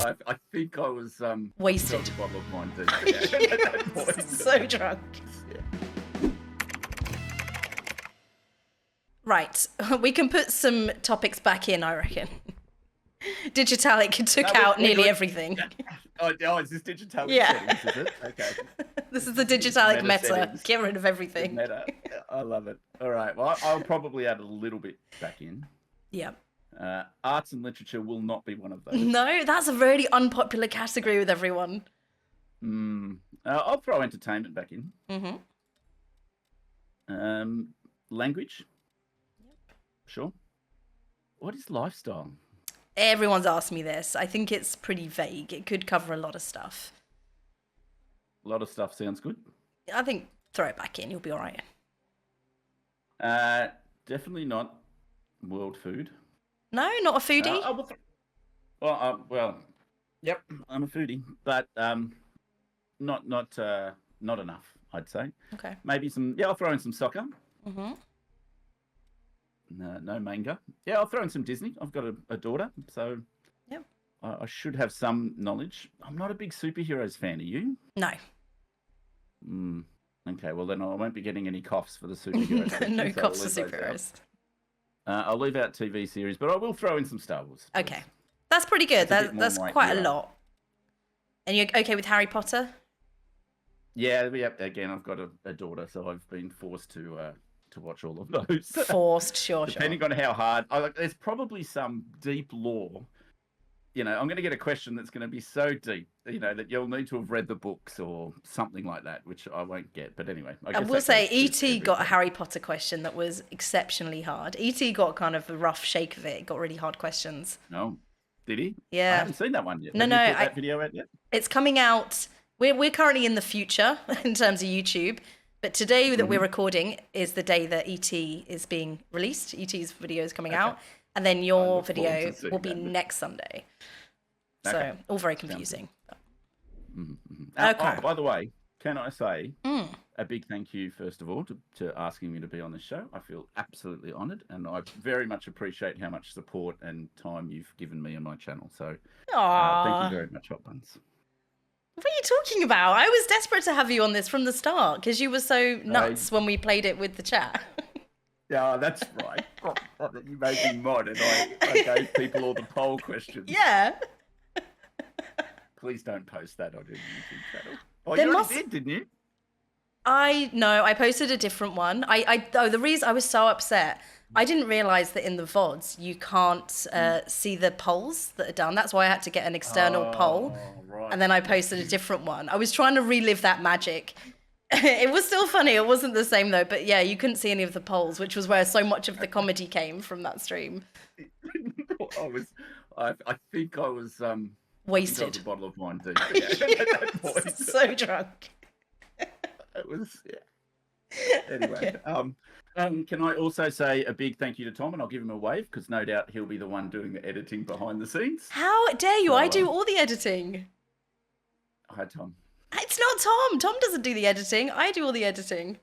I think I was wasted. A bottle of wine too. Yeah, at that point. So drunk. Yeah. Right, we can put some topics back in, I reckon. Digitalic took out nearly everything. Oh, is this Digitalic Yeah. settings, is it? Okay. This is the Digitalic meta. Settings. Get rid of everything. Meta. I love it. All right. Well, I'll probably add a little bit back in. Yeah. Arts and literature will not be one of those. No, that's a really unpopular category with everyone. I'll throw entertainment back in. Mm-hmm. Language. Yep. Sure. What is lifestyle? Everyone's asked me this. I think it's pretty vague. It could cover a lot of stuff. A lot of stuff sounds good. I think throw it back in. You'll be all right. Definitely not world food. No, not a foodie? Well, yep, I'm a foodie, but not enough, I'd say. Okay. Maybe I'll throw in some soccer. Mm-hmm. No manga. Yeah, I'll throw in some Disney. I've got a daughter, so yep. I should have some knowledge. I'm not a big superheroes fan. Are you? No. Okay, well then I won't be getting any coughs for the superheroes. No coughs for superheroes. I'll leave out TV series, but I will throw in some Star Wars. Okay. That's pretty good. That's quite a lot. And you're okay with Harry Potter? Yeah, again, I've got a daughter, so I've been forced to watch all of those. Forced, sure. Depending on how hard. There's probably some deep lore. I'm going to get a question that's going to be so deep, that you'll need to have read the books or something like that, which I won't get. But anyway, I will say E.T. got a Harry Potter question that was exceptionally hard. E.T. got kind of a rough shake of it. It got really hard questions. No, did he? Yeah. I haven't seen that one yet. No, Have you put that video out yet? It's coming out. We're currently in the future in terms of YouTube. But today that we're recording is the day that ET is being released. ET's video is coming out. And then your video will be next Sunday. So all very confusing. Okay. By the way, can I say a big thank you, first of all, to asking me to be on this show. I feel absolutely honoured. And I very much appreciate how much support and time you've given me on my channel. So thank you very much, Hotbunz. What are you talking about? I was desperate to have you on this from the start because you were so nuts when we played it with the chat. Yeah, that's right. You made me mod and I gave people all the poll questions. Yeah. Please don't post that on your YouTube channel. Oh, you already did, didn't you? I posted a different one. The reason I was so upset, I didn't realise that in the VODs you can't see the polls that are done. That's why I had to get an external poll. Right. And then I posted a different one. I was trying to relive that magic. It was still funny. It wasn't the same though. But yeah, you couldn't see any of the polls, which was where so much of the comedy came from that stream. I think I was wasted. I was a bottle of wine too. Yeah, at that point. So drunk. It was. Yeah. Anyway, can I also say a big thank you to Tom, and I'll give him a wave because no doubt he'll be the one doing the editing behind the scenes. How dare you? I do all the editing. Hi, Tom. It's not Tom. Tom doesn't do the editing. I do all the editing.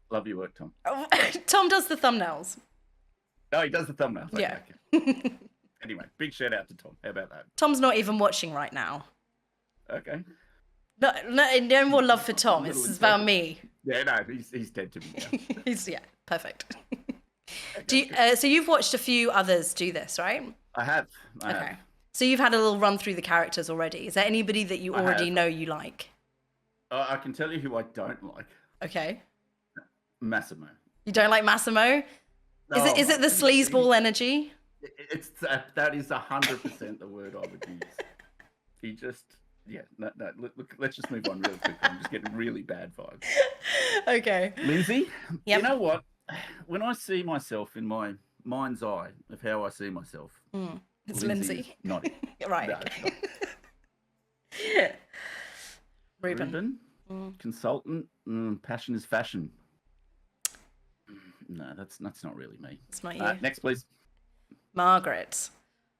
Love your work, Tom. Oh, Tom does the thumbnails. No, he does the thumbnails. Yeah. Okay. Anyway, big shout out to Tom. How about that? Tom's not even watching right now. Okay. No more love for Tom. It's about me. Yeah, no, he's dead to me now. Perfect. So you've watched a few others do this, right? I have. Okay. So you've had a little run through the characters already. Is there anybody that you already know you like? I can tell you who I don't like. Okay. Massimo. You don't like Massimo? No, is it the sleazeball energy? That is 100% the word I would use. He just, look, let's just move on real quick. I'm just getting really bad vibes. Okay. Lindsay, yep. You know what? When I see myself in my mind's eye of how I see myself, it's Lindsay. Not right. No, okay. Ruben. Consultant. Passion is fashion. No, that's not really me. It's not you. Next, please. Margaret.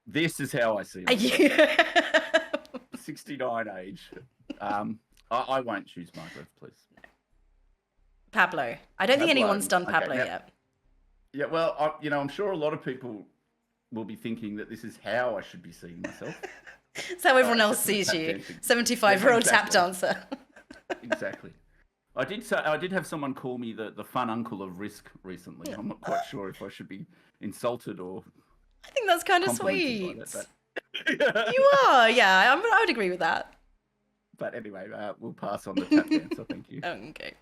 This is how I see myself. 69 age. I won't choose Margaret, please. Pablo. I don't think anyone's done Pablo yet. Yeah, well, I'm sure a lot of people will be thinking that this is how I should be seeing myself. It's how everyone else sees you. 75-year-old tap dancer. Exactly. I did have someone call me the fun uncle of Risk recently. I'm not quite sure if I should be insulted or. I think that's kind of sweet. That, You are, yeah. I would agree with that. But anyway, we'll pass on the tap dancer. Thank you. Okay.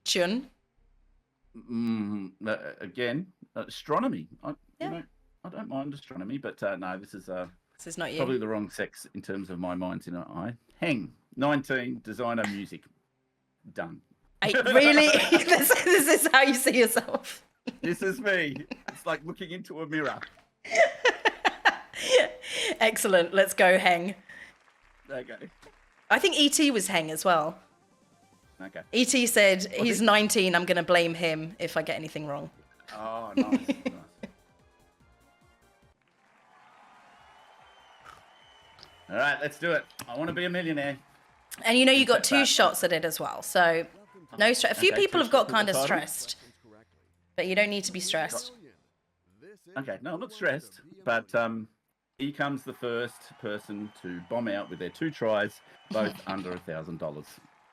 Chun. Again, astronomy. I don't mind astronomy, but no, this is not you. Probably the wrong sex in terms of my mind's in an eye. Hang 19 designer music done. Really? this is how you see yourself. This is me. It's like looking into a mirror. Excellent. Let's go, Heng. Okay. I think E.T. was Heng as well. Okay. E.T. said he's 19. I'm going to blame him if I get anything wrong. Oh, nice. Nice. All right, let's do it. I want to be a millionaire. And you got 2 shots at it as well. So no stress. A few people have got kind of stressed. But you don't need to be stressed. Okay, no, I'm not stressed. But here comes the first person to bomb out with their 2 tries, both under $1,000.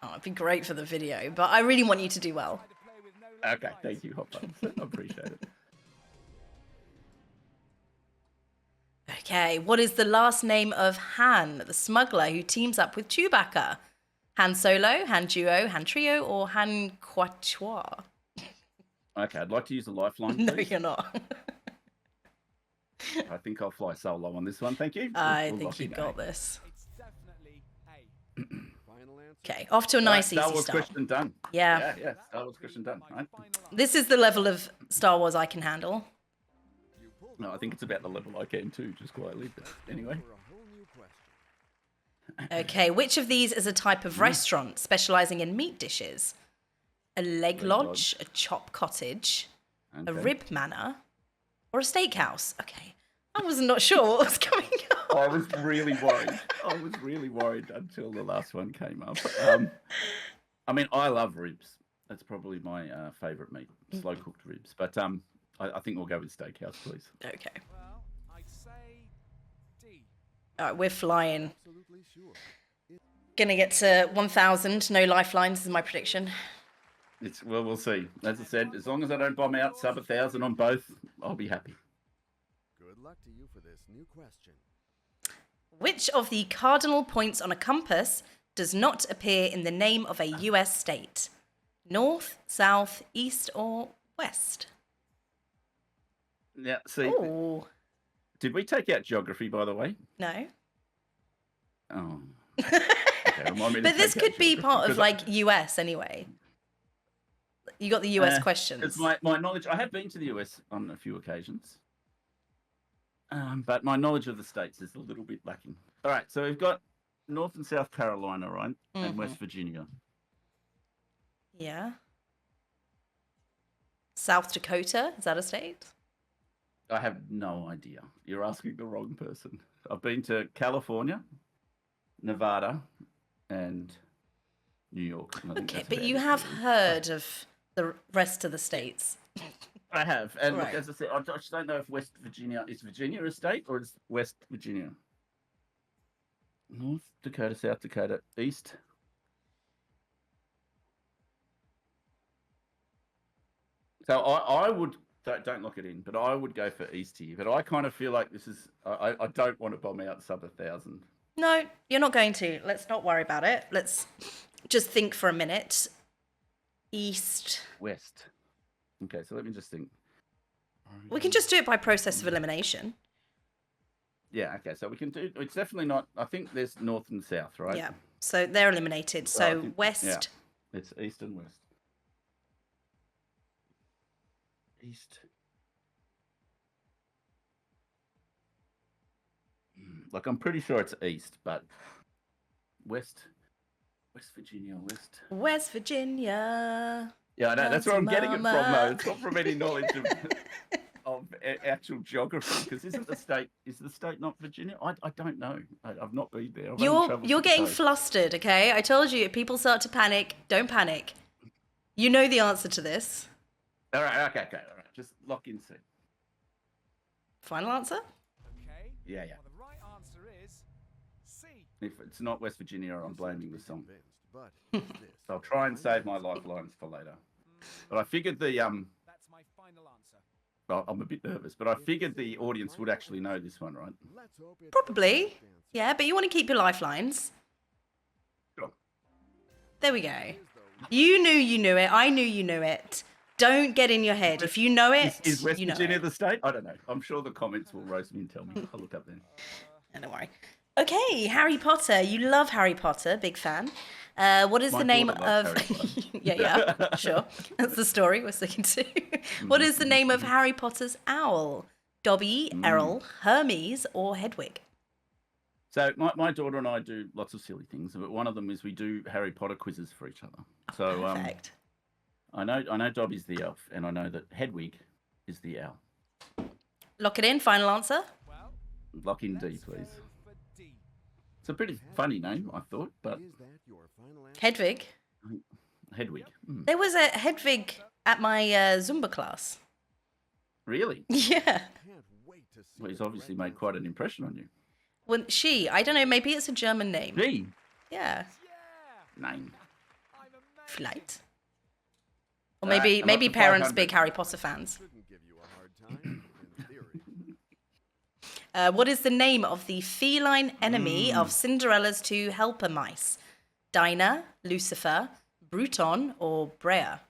Oh, it'd be great for the video, but I really want you to do well. Okay, thank you, Hotbunz. I appreciate it. Okay, what is the last name of Han, the smuggler who teams up with Chewbacca? Han Solo, Han Duo, Han Trio, or Han Quatuor? Okay, I'd like to use a lifeline, please. No, you're not. I think I'll fly solo on this one, thank you. I think you got this. Okay, off to a nice, easy Star Wars start. question done. Yeah. Yeah, Star Wars question done. Right? This is the level of Star Wars I can handle. No, I think it's about the level I can too, just quietly. But anyway. Okay, which of these is a type of restaurant specializing in meat dishes? A leg lodge, a chop cottage, a rib manor, or a steakhouse? Okay, I was not sure what was coming up. I was really worried until the last one came up. I mean, I love ribs. That's probably my favourite meat, slow cooked ribs. But I think we'll go with steakhouse, please. Okay. Well, I'd say D. All right, we're flying. Absolutely sure. Gonna get to 1,000. No lifelines is my prediction. Well, we'll see. As I said, as long as I don't bomb out sub 1,000 on both, I'll be happy. Good luck to you for this new question. Which of the cardinal points on a compass does not appear in the name of a US state? North, south, east, or west? Yeah, see. Ooh. Did we take out geography, by the way? No. Oh. Okay, remind me to but this could be part of like US anyway. You got the US questions. It's my knowledge. I have been to the US on a few occasions. But my knowledge of the states is a little bit lacking. All right, so we've got North and South Carolina, right? Mm-hmm. And West Virginia. Yeah. South Dakota, is that a state? I have no idea. You're asking the wrong person. I've been to California, Nevada, and New York. Okay, but you have heard of the rest of the states. I have. And look, as I said, I just don't know if West Virginia, is Virginia a state or is West Virginia? North Dakota, South Dakota, East. So I would, don't lock it in, but I would go for East here. But I kind of feel like this is, I don't want to bomb out sub 1,000. No, you're not going to. Let's not worry about it. Let's just think for a minute. East. West. Okay, so let me just think. We can just do it by process of elimination. Yeah, okay, so we can do, it's definitely not, I think there's north and south, right? Yeah, so they're eliminated. So west. Yeah, it's east and west. East. Like, I'm pretty sure it's east, but West Virginia, West Virginia. Yeah, I know. That's where I'm getting it from, though. It's not from any knowledge of actual geography. Because is the state not Virginia? I don't know. I've not been there. You're getting flustered, okay? I told you, if people start to panic, don't panic. You know the answer to this. All right, okay, all right. Just lock in C. Final answer? Okay. Yeah. Well, the right answer is C. If it's not West Virginia, I'm blaming the song. But this So I'll try and save my lifelines for later. But I figured the That's my final answer. well, I'm a bit nervous, but I figured the audience would actually know this one, right? let's hope it's the Probably. correct answer. Yeah, but you want to keep your lifelines. Sure. There we go. You knew it. I knew you knew it. Don't get in your head. If you know it, Is West you know Virginia it. the state? I don't know. I'm sure the comments will roast me and tell me. I'll look up then. Don't worry. Okay, Harry Potter. You love Harry Potter. Big fan. What is My the name daughter of... loves Harry Potter. yeah, sure. That's the story we're sticking to. What is the name of Harry Potter's owl? Dobby, Errol, Hermes, or Hedwig? So my daughter and I do lots of silly things, but one of them is we do Harry Potter quizzes for each other. So Perfect. I know Dobby's the elf, and I know that Hedwig is the owl. Lock it in. Final answer. Well, Lock in D, let's please. go for D. It's a pretty funny name, I thought, but Is that your final answer? Hedwig. Hedwig. There was a Hedwig at my Zumba class. Really? Yeah. Can't wait to see Well, he's the obviously correct made quite an answer. impression on you. Well, I don't know, maybe it's a German name. G Yeah. Yeah. name. I'm amazing. Flight. Or Alright, maybe I'm maybe up to parents 500. big Harry Potter fans. Shouldn't give you a hard time, in theory. What is the name of the feline enemy of Cinderella's two helper mice? Dinah, Lucifer, Bruton, or Brea? I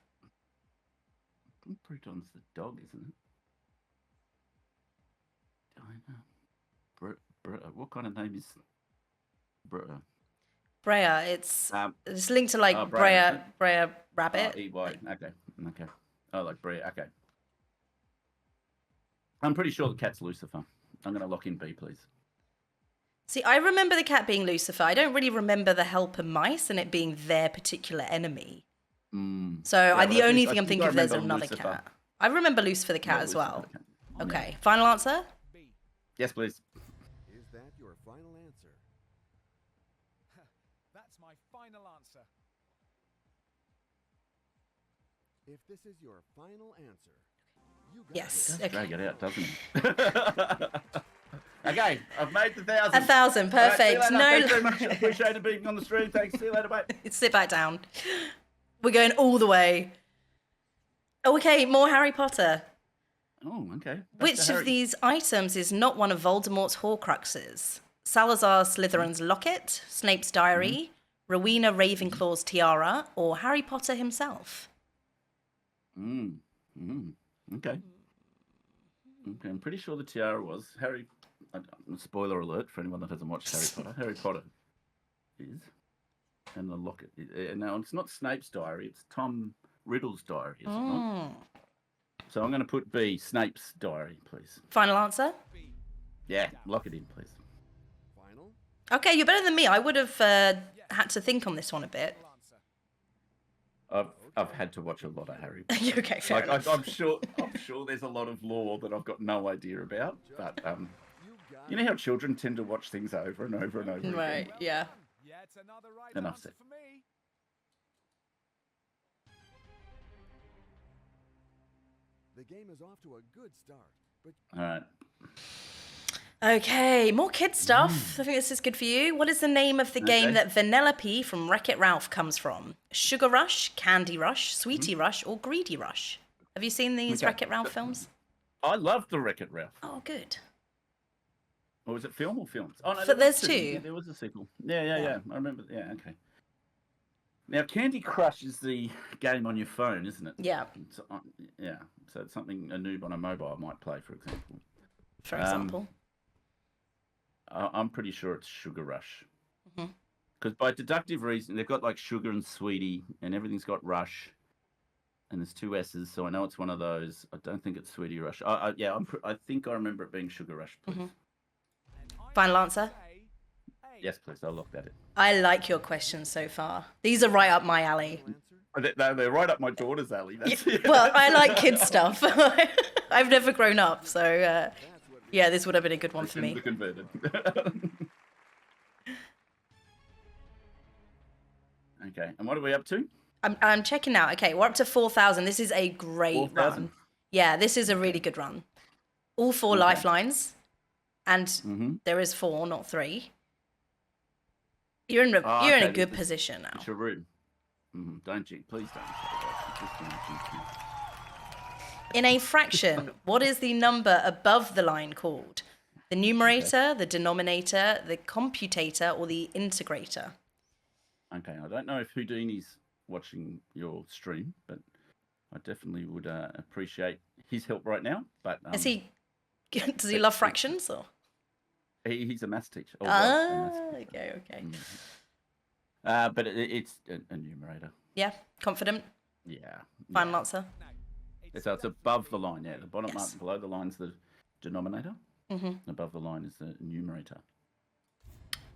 think Bruton's the dog, isn't it? Dinah. What kind of name is Brea? Brea, it's linked to like oh, Brea, Brea, is Brea Rabbit. Oh, EY. Okay. Oh, like Brea. Okay. I'm pretty sure the cat's Lucifer. I'm going to lock in B, please. See, I remember the cat being Lucifer. I don't really remember the helper mice and it being their particular enemy. So Yeah, the but only I thing I'm thinking I of there's remember another Lucifer. cat. I remember Lucifer the cat Yeah, as Lucifer well. the cat. Yeah. Okay, final answer? B. Yes, please. Is that your final answer? That's my final answer. If this is your final answer, you got Yes. it. Okay. Drag it out, doesn't he? Okay, I've made the 1,000. 1,000, perfect. All right, see you later. No, Thanks very much. Appreciate it being on the stream. Thanks. See you later, mate. sit back down. We're going all the way. Oh, okay, more Harry Potter. Oh, okay. Back Which to of Harry. these items is not one of Voldemort's Horcruxes? Salazar Slytherin's locket, Snape's diary, Rowena Ravenclaw's tiara, or Harry Potter himself? Okay. Okay, I'm pretty sure the tiara was Harry. Spoiler alert for anyone that hasn't watched Harry Potter. Harry Potter is, and the locket. Now it's not Snape's diary; it's Tom Riddle's diary, is it not? So I'm going to put B, Snape's diary, please. Final answer? Yeah, lock it in, please. Final? Okay, you're better than me. I would have had to think on this one a bit. I've had to watch a lot of Harry. You're okay, fair Like enough. I'm sure there's a lot of lore that I've got no idea about, but You got you know how children tend to watch things over and over and over again. Right, yeah. Yeah, it's another right Enough answer said. for me. The game is off to a good start, but All right. Okay, more kid stuff. I think this is good for you. What is the name of the game Okay. that Vanellope from Wreck-It Ralph comes from? Sugar Rush, Candy Rush, Sweetie Rush, or Greedy Rush? Have you seen these Okay. Wreck-It Ralph films? I love the Wreck-It Ralph. Oh, good. Or was it film or films? Oh no, But there was there's two. two. Yeah, there was a sequel. Yeah. I remember. Yeah, okay. Now, Candy Crush is the game on your phone, isn't it? Yeah, It's, yeah. So it's something a noob on a mobile might play, for example. for example. I'm pretty sure it's Sugar Rush. Mhm. Because by deductive reason, they've got like Sugar and Sweetie, and everything's got Rush, and there's two S's, so I know it's one of those. I don't think it's Sweetie Rush. I think I remember it being Sugar Rush, please. And I'm Final gonna answer? say A. Yes, please. I'll lock that in. I like your questions so far. These are right up my alley. answer? They're right up my daughter's alley. That's it. Well, I like kid stuff. I've never grown up, so That's what we yeah, this would have been a good one for me. The converted. Okay, and what are we up to? I'm checking now. Okay, we're up to 4,000. This is a great 4,000? run. Yeah, this is a really good run. All 4 Okay. lifelines, and there is 4, not 3. You're in a good position now. It's your room. Don't jinx. Please don't. Just don't jinx me. In a fraction, what is the number above the line called? The numerator, the denominator, the computator, or the integrator? Okay, I don't know if Houdini's watching your stream, but I definitely would appreciate his help right now. But Is he? Does he love fractions or? he's a maths teacher. Okay. But it's a numerator. Yeah, confident. Yeah. Final answer. So it's above the line. Yeah, the bottom Yes. mark below the line is the denominator. Above the line is the numerator.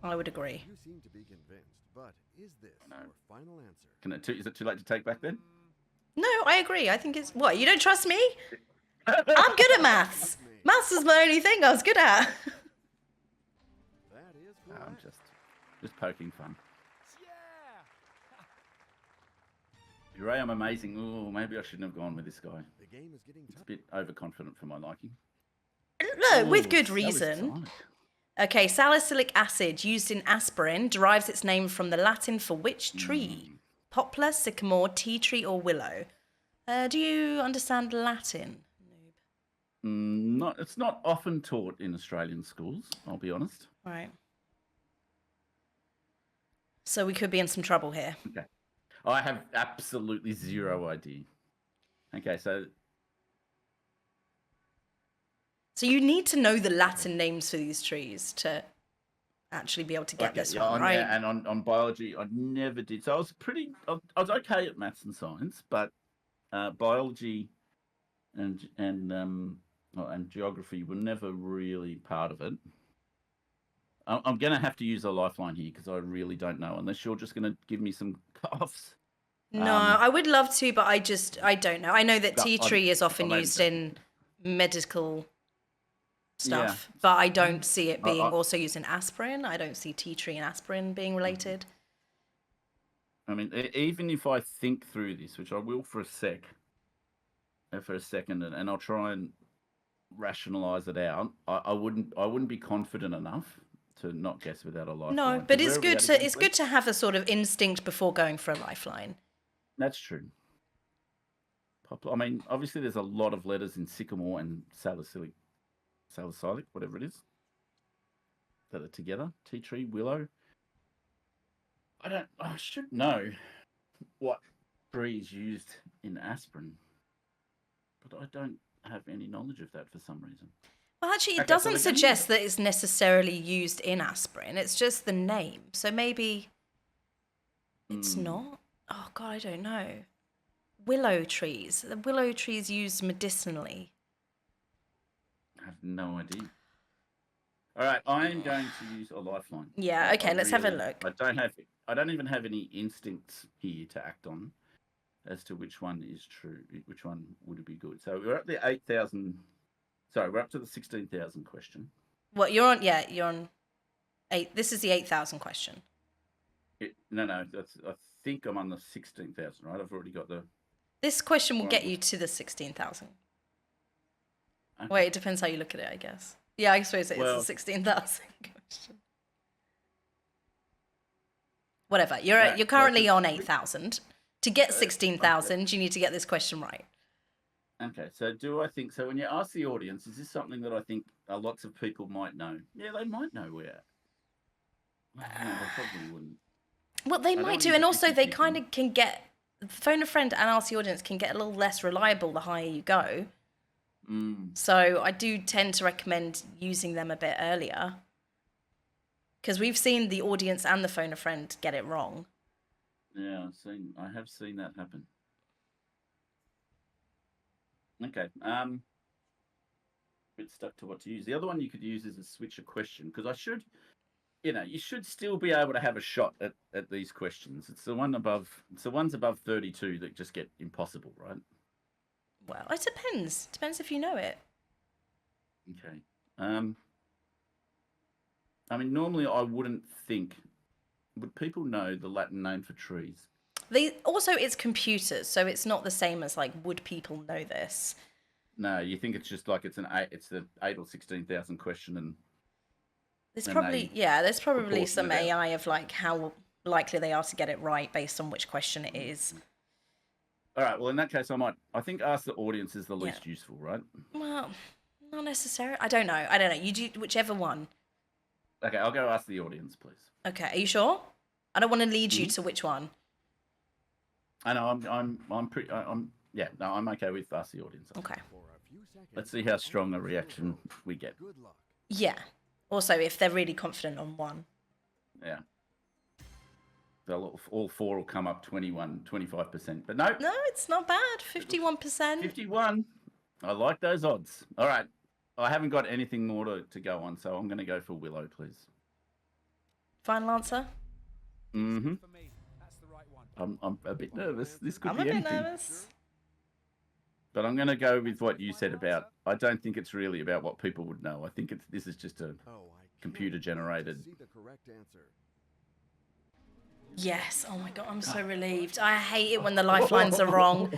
I would agree. You seem to be convinced, but is this No. your final answer? Is it too late to take back then? No, I agree. I think it's what you don't trust me. I'm good at maths. Maths is my only thing I was good at. That is I'm correct. just poking fun. Yeah. Ray, I'm amazing. Oh, maybe I shouldn't have gone with this guy. The game is getting It's a tough. bit overconfident for my liking. No, with Ooh, good that was reason. tight. Okay, salicylic acid used in aspirin derives its name from the Latin for which tree? Poplar, sycamore, tea tree, or willow? Do you understand Latin? It's not often taught in Australian schools, I'll be honest. Right. So we could be in some trouble here. Okay. I have absolutely zero idea. Okay, so You need to know the Latin names for these trees to actually be able to get this one, right? Yeah, and on biology, I never did. So I was okay at maths and science, but biology and geography were never really part of it. I'm going to have to use a lifeline here because I really don't know, unless you're just going to give me some coughs. No, I would love to, but I don't know. I know that No, tea tree is often I'm used open. in medical stuff, Yeah. but I don't see it being also used in aspirin. I don't see tea tree and aspirin being related. I mean, even if I think through this, which I will for a second, and I'll try and rationalize it out, I wouldn't be confident enough to not guess without a lifeline. No, but Where it's are we good at to again, please? have a sort of instinct before going for a lifeline. That's true. I mean, obviously, there's a lot of letters in sycamore and salicylic, whatever it is, that are together. Tea tree, willow. I should know what tree is used in aspirin, but I don't have any knowledge of that for some reason. Well, actually, it Okay, so doesn't we're gonna suggest that it's necessarily used in aspirin. It's just the name. So maybe it's not. Oh, God, I don't know. Willow trees. The willow trees used medicinally. I have no idea. All right, I am going to use a lifeline. Yeah, okay, let's have a look. I don't even have any instincts here to act on as to which one is true, which one would be good. So we're at the 8,000. Sorry, we're up to the 16,000 question. What, you're on? Yeah, you're on 8. This is the 8,000 question. No, I think I'm on the 16,000, right? I've already got the... This question will get you to the 16,000. Okay. Wait, it depends how you look at it, I guess. Yeah, I suppose it's Well- the 16,000 question. Whatever. You're currently on 8,000. To get 16,000, you need to get this question right. Okay, so do I think... So when you ask the audience, is this something that I think lots of people might know? Yeah, they might know where. No, they probably wouldn't. Well, they don't might want do, you and to also think they you kind can- of can get... Phone a friend and ask the audience can get a little less reliable the higher you go. So I do tend to recommend using them a bit earlier. Because we've seen the audience and the phone a friend get it wrong. Yeah, I have seen that happen. Okay. Bit stuck to what to use. The other one you could use is a switch a question, because you should still be able to have a shot at these questions. It's the ones above 32 that just get impossible, right? Well, it depends. Depends if you know it. Okay. I mean, normally I wouldn't think. Would people know the Latin name for trees? It's computers, so it's not the same as like, would people know this? No, you think it's just like it's an 8 or 16,000 question, and There's And probably they there's probably proportion some it out. AI of like how likely they are to get it right based on which question it is. All right. Well, in that case, I think ask the audience is the least useful, right? Well, not necessarily. I don't know. You do whichever one. Okay, I'll go ask the audience, please. Okay, are you sure? I don't want to lead you to which one. I know. I'm pretty. Yeah. No, I'm okay with ask the audience. Okay. Let's see how strong a reaction we get. Good luck. Yeah. Also, if they're really confident on one. Yeah. All four will come up 25%. But no. No, it's not bad. 51%. 51. I like those odds. All right. I haven't got anything more to go on, so I'm going to go for Willow, please. Final answer? Mm-hmm. I'm a bit nervous. This could I'm be anything. a bit nervous. But I'm going to go with what you said about. I don't think it's really about what people would know. I think this is just a computer generated. See the correct answer. Yes. Oh my god, I'm so relieved. I hate it when the lifelines are wrong.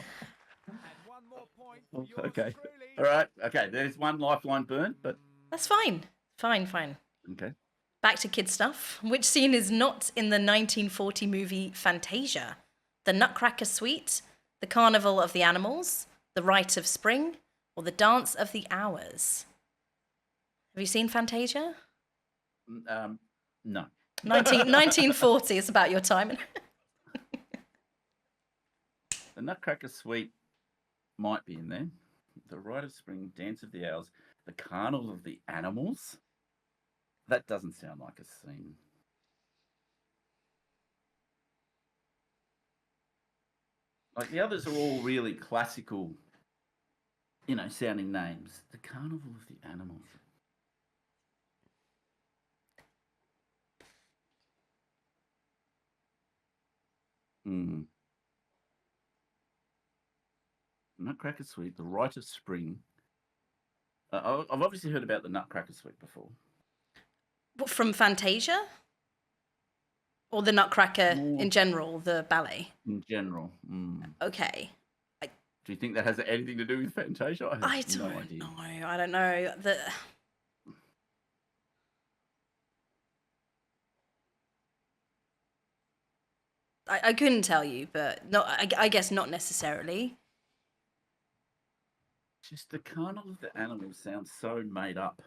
Okay. All right. Okay. There's one lifeline burnt, but That's fine. Fine. okay. Back to kid stuff. Which scene is not in the 1940 movie Fantasia? The Nutcracker Suite, the Carnival of the Animals, the Rite of Spring, or the Dance of the Hours? Have you seen Fantasia? No. 1940. It's about your time. The Nutcracker Suite might be in there. The Rite of Spring, Dance of the Hours, the Carnival of the Animals. That doesn't sound like a scene. Like the others are all really classical, sounding names. The Carnival of the Animals. Nutcracker Suite, the Rite of Spring. I've obviously heard about the Nutcracker Suite before. What, from Fantasia? Or the Nutcracker in general, the ballet? In general. Okay. Do you think that has anything to do with Fantasia? I don't know. I don't know. I couldn't tell you, but I guess not necessarily. Just the Carnival of the Animals sounds so made up.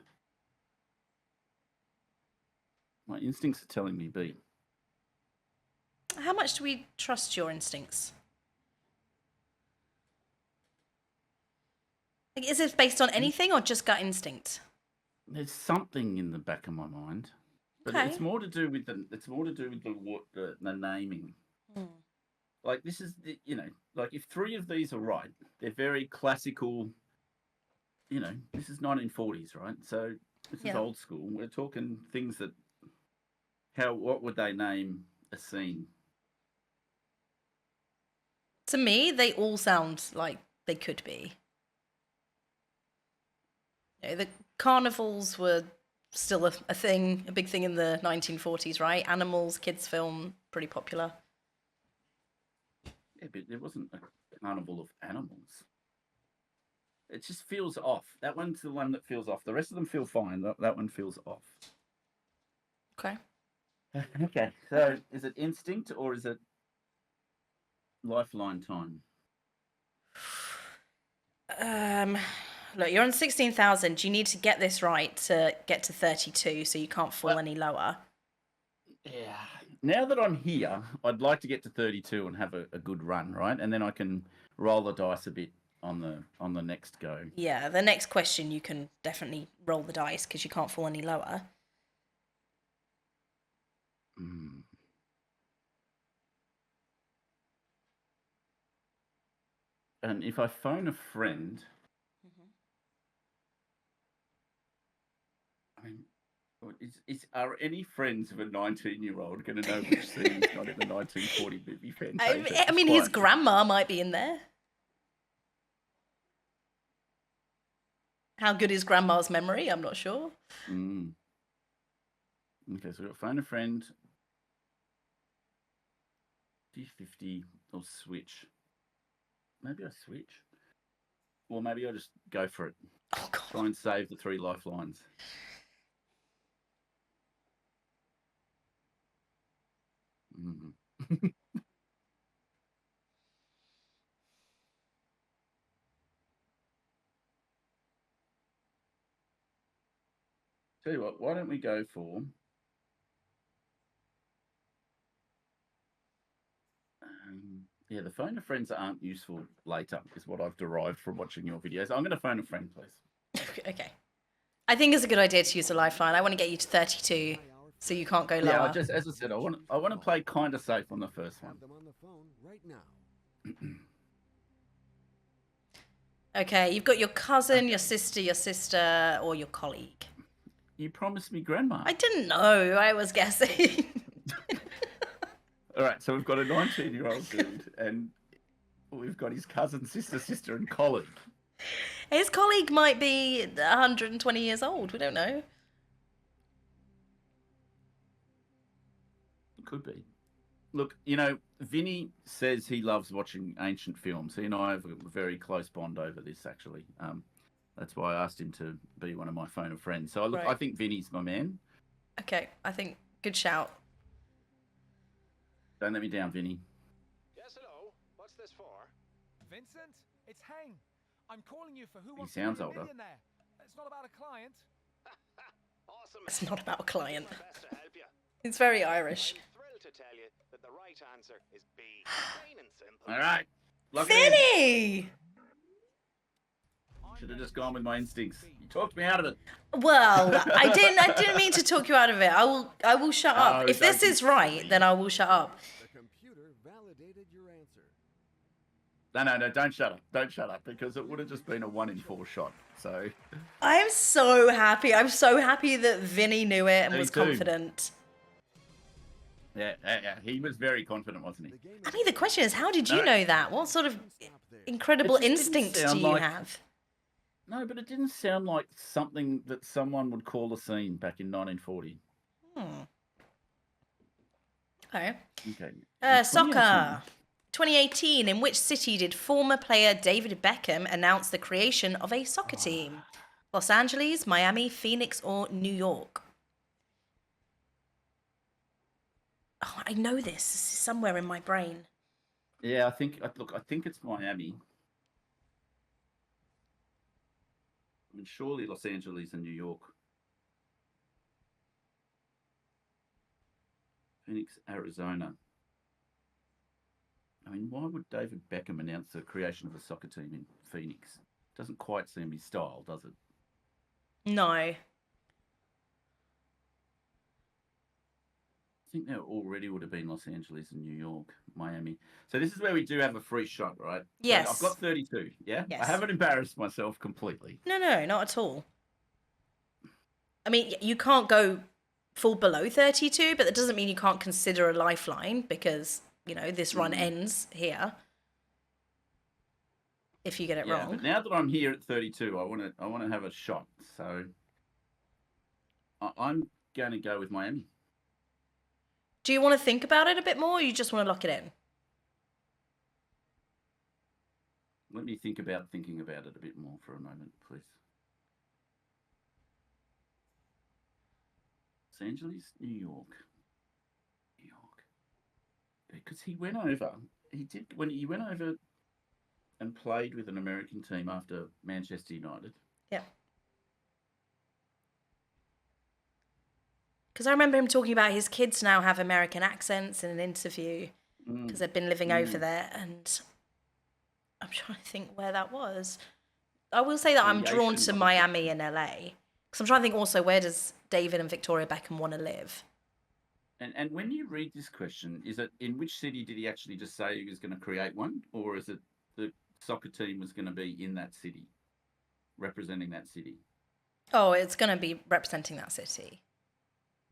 My instincts are telling me B. How much do we trust your instincts? Like, is this based on anything or just gut instinct? There's something in the back of my mind, but Okay. it's more to do with the naming. Like this is like if three of these are right, they're very classical. This is 1940s, right? So this is old school. We're talking things that. What would they name a scene? To me, they all sound like they could be. The carnivals were still a thing, a big thing in the 1940s, right? Animals, kids' film, pretty popular. Yeah, but there wasn't a carnival of animals. It just feels off. That one's the one that feels off. The rest of them feel fine. That one feels off. Okay. Okay, so is it instinct or is it lifeline time? Look, you're on 16,000. You need to get this right to get to 32, so you can't fall any lower. Yeah. Now that I'm here, I'd like to get to 32 and have a good run, right? And then I can roll the dice a bit on the next go. Yeah, the next question you can definitely roll the dice because you can't fall any lower. And if I phone a friend, I mean, are any friends of a 19-year-old going to know which scene is not in the 1940 movie Fantasia? I mean, his grandma might be in there. How good is grandma's memory? I'm not sure. Okay, so we've got phone a friend. 50-50 or switch. Maybe I switch. Or maybe I just go for it. Oh, God. Try and save the 3 lifelines. Tell you what, why don't we go for... yeah, the phone a friends aren't useful later, is what I've derived from watching your videos. I'm going to phone a friend, please. Okay. I think it's a good idea to use a lifeline. I want to get you to 32, so you can't go lower. Yeah, just as I said, I want to play kind of safe on the first one. Have them on the phone right now. Okay, you've got your cousin, your sister, or your colleague. You promised me grandma. I didn't know. I was guessing. All right, so we've got a 19-year-old dude, and we've got his cousin, sister, and colleague. His colleague might be 120 years old. We don't know. Could be. Look, you know, Vinny says he loves watching ancient films. He and I have a very close bond over this, actually. That's why I asked him to be one of my phone of friends. So I think Vinny's my man. Okay, I think good shout. Don't let me down, Vinny. Yes, hello. What's this for? Vincent, it's Hang. I'm calling you for who He wants sounds to be a older. millionaire. It's not about a client. Awesome. It's not about a client. My best to help you. It's very Irish. I'm thrilled to tell you that the right answer is B. Plain and simple. All right. Lock it in. Vinny! Should have just gone with my instincts. You talked me out of it. Well, I didn't mean to talk you out of it. I will shut up. No, If this don't is be right, silly. then I will shut up. The computer validated your answer. No, don't shut up. Don't shut up, because it would have just been a 1 in 4 shot. So, I'm so happy. I'm so happy that Vinny knew it and Me was too. confident. yeah. He was very confident, wasn't he? The game I is mean, the question is, how did you know that? What sort of stop there. incredible It just didn't instinct do sound you like- have? No, but it didn't sound like something that someone would call a scene back in 1940. Okay. Okay. Soccer. 2018. In which city did former player David Beckham announce the creation of a soccer team? Los Angeles, Miami, Phoenix, or New York? Oh, I know this. This is somewhere in my brain. Yeah, I think it's Miami. I mean, surely Los Angeles and New York. Phoenix, Arizona. I mean, why would David Beckham announce the creation of a soccer team in Phoenix? Doesn't quite seem his style, does it? No. I think there already would have been Los Angeles and New York, Miami. So this is where we do have a free shot, right? Yes. So I've got 32, yeah? Yes. I haven't embarrassed myself completely. No, not at all. I mean, you can't go full below 32, but that doesn't mean you can't consider a lifeline because, you know, this run ends here. If you get it Yeah, wrong. but now that I'm here at 32, I want to have a shot. So I'm going to go with Miami. Do you want to think about it a bit more, or you just want to lock it in? Let me think about thinking about it a bit more for a moment, please. Los Angeles, New York. New York. Because he went over, when he went over and played with an American team after Manchester United. Yeah. Because I remember him talking about his kids now have American accents in an interview because they've been living over there, and I'm trying to think where that was. I will say that I'm drawn to Aviation, Miami and LA because I'm trying to think also, where does David and Victoria Beckham want to live? And when you read this question, is it in which city did he actually just say he was going to create one, or is it the soccer team was going to be in that city, representing that city? Oh, it's going to be representing that city.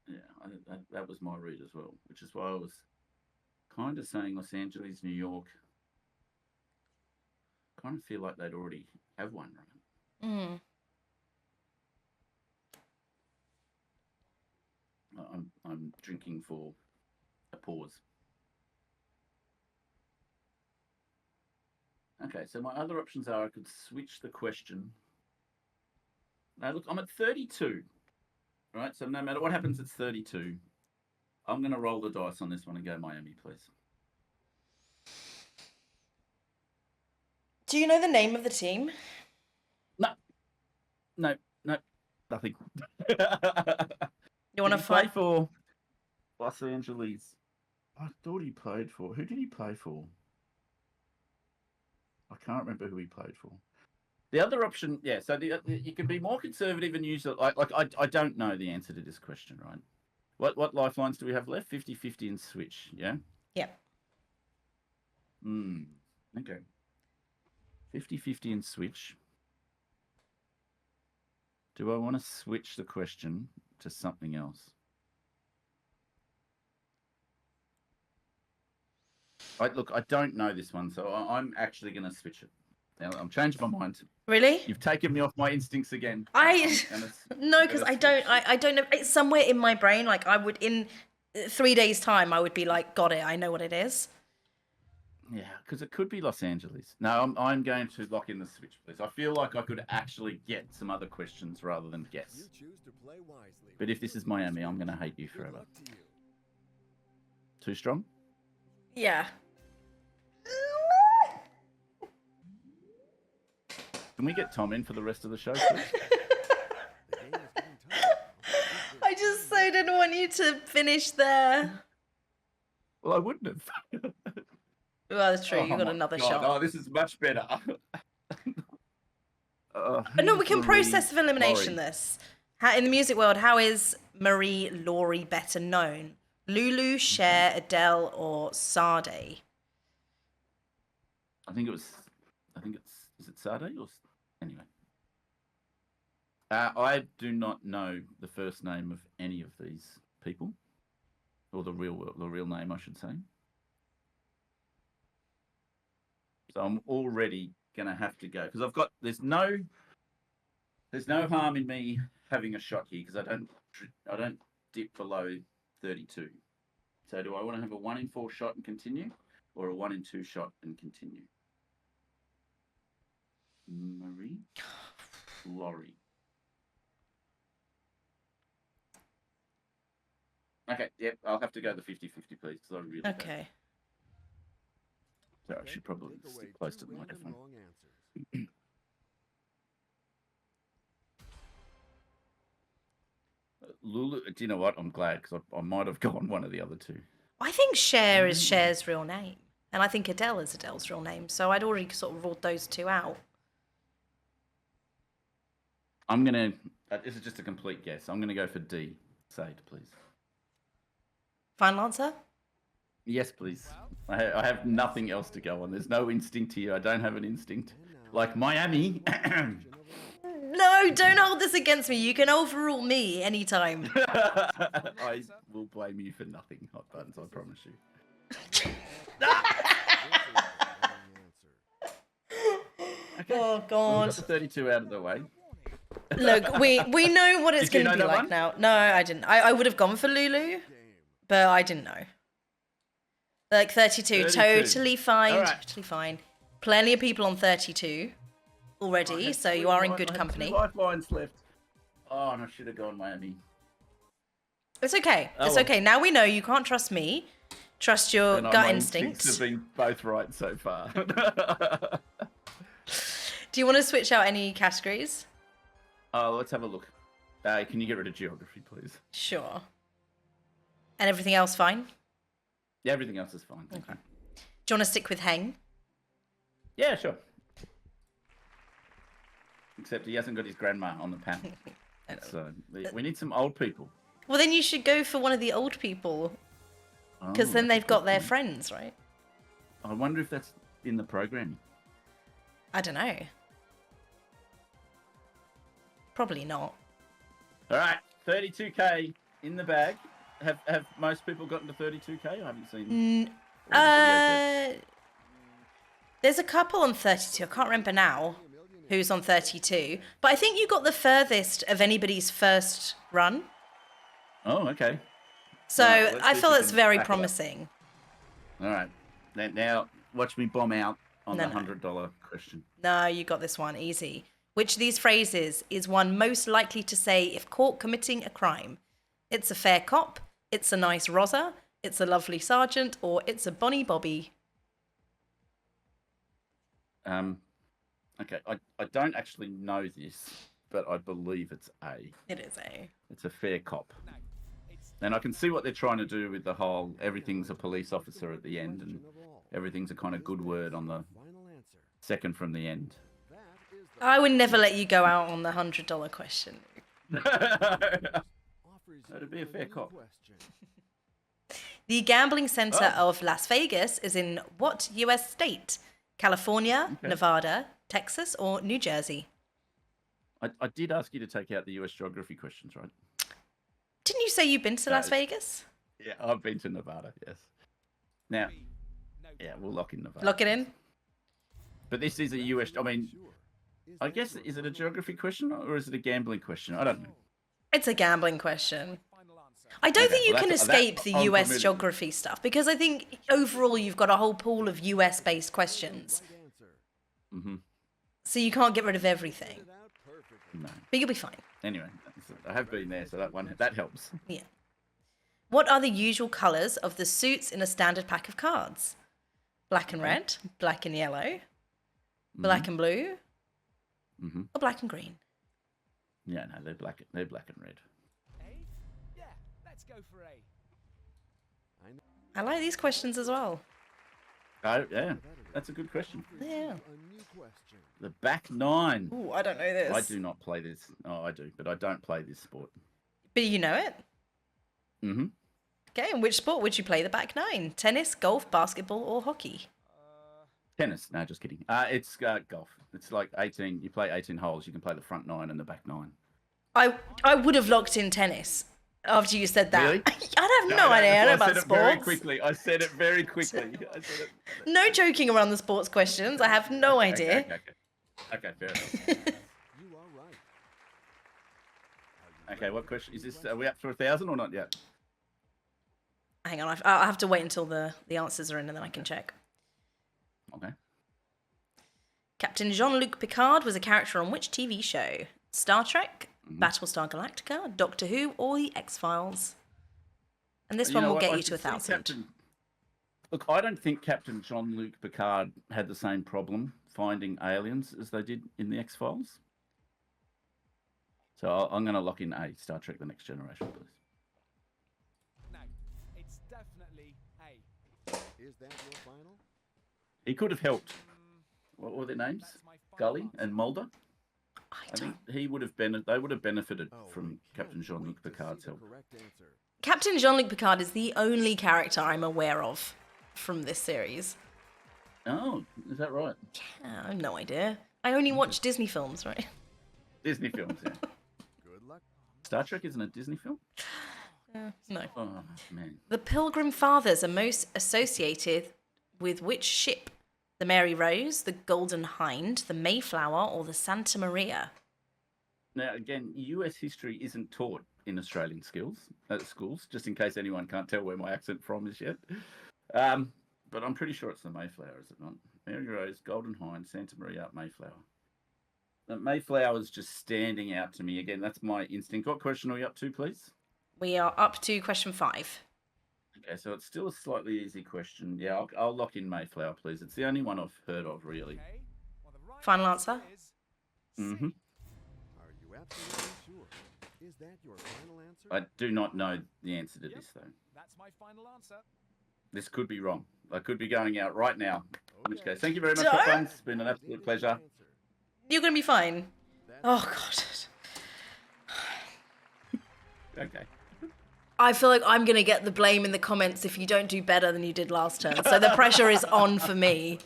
Yeah, that was my read as well, which is why I was kind of saying Los Angeles, New York. Kind of feel like they'd already have one, right? I'm drinking for a pause. Okay, so my other options are I could switch the question. Now, look, I'm at 32, right? So no matter what happens, it's 32. I'm going to roll the dice on this one and go Miami, please. Do you know the name of the team? No, nothing. You want to play find? for Los Angeles? I thought he played for. Who did he play for? I can't remember who he played for. The other option, yeah. So you can be more conservative and use it. I don't know the answer to this question, right? What lifelines do we have left? 50-50 and switch. Yeah. Yeah. Okay. 50-50 and switch. Do I want to switch the question to something else? Look, I don't know this one, so I'm actually going to switch it. Now, I'm changing my mind. Really? You've taken me off my instincts again. No, because I don't know. It's somewhere in my brain. Like I would in 3 days' time, I would be like, got it. I know what it is. Yeah, because it could be Los Angeles. No, I'm going to lock in the switch, please. I feel like I could actually get some other questions rather than guess. You choose to play wisely. But if this is Miami, I'm going to hate you Good forever. luck to you. Too strong? Yeah. Can we get Tom in for the rest of the show, please? The game is getting tougher. I just so didn't want you to finish there. Well, I wouldn't have. Well, that's true. Oh You got my another God. shot. Oh, this is much better. No, we can Marie process of elimination Laurie? this. In the music world, how is Marie Laurie better known? Lulu, Cher, Adele, or Sade? I think it's. Is it Sade or anyway? I do not know the first name of any of these people, or the real name, I should say. So I'm already gonna have to go because there's no harm in me having a shot here because I don't dip below 32. So do I want to have a 1 in 4 shot and continue, or a 1 in 2 shot and continue? Marie Laurie. Okay, yep, I'll have to go the 50-50, please, because I really don't. Okay. So I should probably Take away stick close to 2 the random microphone. wrong answers. Lulu, do you know what? I'm glad because I might have gone one of the other two. I think Cher is Cher's real name. And I think Adele is Adele's real name. So I'd already sort of ruled those two out. I'm going to, this is just a complete guess. I'm going to go for D. Sade, please. Final answer? Yes, please. I have nothing else to go on. There's no instinct here. I don't have an instinct. Like Miami. No, don't hold this against me. You can overrule me anytime. I will blame you for nothing, Hotbunz, I promise you. Okay. Oh, We've God. got the 32 out of the way. Look, we know what it's Did you going to know be that like one? now. No, I didn't. I would have gone for Lulu, but I didn't know. Like 32, 32. totally fine, All right. totally fine. Plenty of people on 32 already, so you are in good company. 2 lifelines left. Oh, and I should have gone Miami. It's okay. Oh, It's well. okay. Now we know you can't trust me. Trust your And gut my instincts. instincts have been both right so far. Do you want to switch out any categories? Let's have a look. Can you get rid of geography, please? Sure. And everything else fine? Yeah, everything else is fine. Thank you. Do you want to stick with Heng? Yeah, sure. Except he hasn't got his grandma on the panel. So we need some old people. Well, then you should go for one of the old people, because Oh, then that's a they've got good their point. friends, right? I wonder if that's in the programming. I don't know. Probably not. All right, 32k in the bag. Have most people gotten to 32k? I haven't seen. There's a couple on 32. I can't remember now who's on 32. But I think you got the furthest of anybody's first run. Oh, okay. So Right, let's I see if feel we that's can very back it up. promising. All right. Now watch me bomb out on No, the no. $100 question. No, you got this one easy. Which of these phrases is one most likely to say if caught committing a crime? It's a fair cop, it's a nice Rosa, it's a lovely sergeant, or it's a Bonnie Bobby. Okay, I don't actually know this, but I believe it's A. It is A. It's a fair cop. And I can see what they're trying to do with the whole everything's a police officer at the end and everything's a kind of good word on the second from the end. I would never let you go out on the $100 question. That'd be a fair cop. The gambling center of Las Vegas is in what US state? California, Nevada, Texas, or New Jersey? I did ask you to take out the US geography questions, right? Didn't you say you've been to Las Vegas? Yeah, I've been to Nevada, yes. Now, yeah, we'll lock in Nevada. Lock it in. But this is a US, I mean, I guess, is it a geography question or is it a gambling question? I don't know. It's a gambling question. I don't think you can escape the US geography stuff because I think overall you've got a whole pool of US based questions. Mm-hmm. So you can't get rid of everything. No. But you'll be fine. Anyway, I have been there, so that helps. Yeah. What are the usual colours of the suits in a standard pack of cards? Black and red, black and yellow, black and blue, or black and green? Yeah, no, they're black and red. A? Yeah, let's go for A. I like these questions as well. Oh, yeah, that's a good question. Yeah. The back nine. Ooh, I don't know this. I do not play this. Oh, I do, but I don't play this sport. But you know it? Mm-hmm. Okay, and which sport would you play the back nine? Tennis, golf, basketball, or hockey? Tennis. No, just kidding. It's golf. It's like 18. You play 18 holes. You can play the front nine and the back nine. I would have locked in tennis after you said that. Really? I have no idea. I know about I said sports. it very quickly. I said it very quickly. No joking around the sports questions. I have no idea. Okay, fair enough. You are right. Okay, what question is this? Are we up for 1,000 or not yet? Hang on, I'll have to wait until the answers are in and then I can check. Okay. Captain Jean-Luc Picard was a character on which TV show? Star Trek, Battlestar Galactica, Doctor Who, or The X-Files? And this one will get you to 1,000. Look, I don't think Captain Jean-Luc Picard had the same problem finding aliens as they did in The X-Files. So I'm going to lock in A, Star Trek The Next Generation, please. No, it's definitely A. Is that your final? He could have helped. What were their names? Gully and Mulder? I think they would have benefited from Captain Jean-Luc Picard's help. Correct answer. Captain Jean-Luc Picard is the only character I'm aware of from this series. Oh, is that right? Yeah, I have no idea. I only watch Disney films, right? Disney films, yeah. Good luck. Star Trek isn't a Disney film? No. Oh, man. The Pilgrim Fathers are most associated with which ship? The Mary Rose, the Golden Hind, the Mayflower, or the Santa Maria? Now, again, US history isn't taught in Australian schools, just in case anyone can't tell where my accent from is yet. But I'm pretty sure it's the Mayflower, is it not? Mary Rose, Golden Hind, Santa Maria, Mayflower. The Mayflower's just standing out to me. Again, that's my instinct. What question are we up to, please? We are up to question 5. Okay, so it's still a slightly easy question. Yeah, I'll lock in Mayflower, please. It's the only one I've heard of, really. Okay. Well, the right Final answer? is Mm-hmm. Are you absolutely sure? Is that your final answer? I do not know the answer to this, though. That's my final answer. This could be wrong. I could be going out right now. In which Okay. case, thank you very much, Don't. Hotbunz. It's been an absolute pleasure. You're going to be fine. Oh, God. Okay. I feel like I'm going to get the blame in the comments if you don't do better than you did last turn. So the pressure is on for me.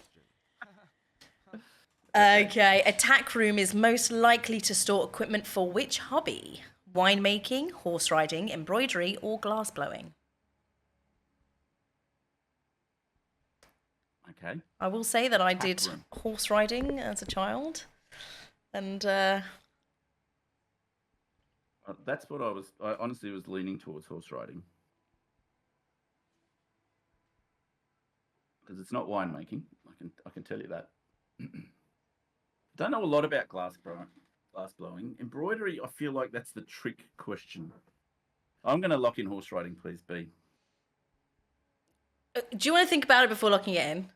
Okay. A tack room is most likely to store equipment for which hobby? Winemaking, horse riding, embroidery, or glass blowing? Okay. I will say that I did room. horse riding as a child. And That's what I honestly was leaning towards horse riding. because it's not winemaking. I can tell you that. Don't know a lot about glass blowing. Embroidery, I feel like that's the trick question. I'm going to lock in horse riding, please, B. Do you want to think about it before locking it in?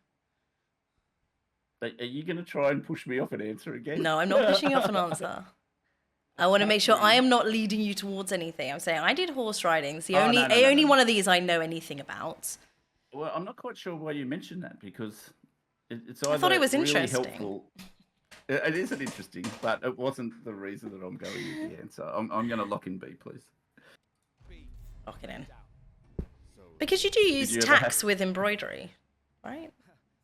Are you going to try and push me off an answer again? No, I'm not pushing you off an answer. I want to make sure I am not leading you towards anything. I'm saying I did horse riding. It's the only one of these I know anything about. Well, I'm not quite sure why you mentioned that, because it's either I thought it was really interesting. helpful. It isn't interesting, but it wasn't the reason that I'm going with the answer. I'm going to lock in B, please. Lock it in. Because you do use tacks with embroidery, right?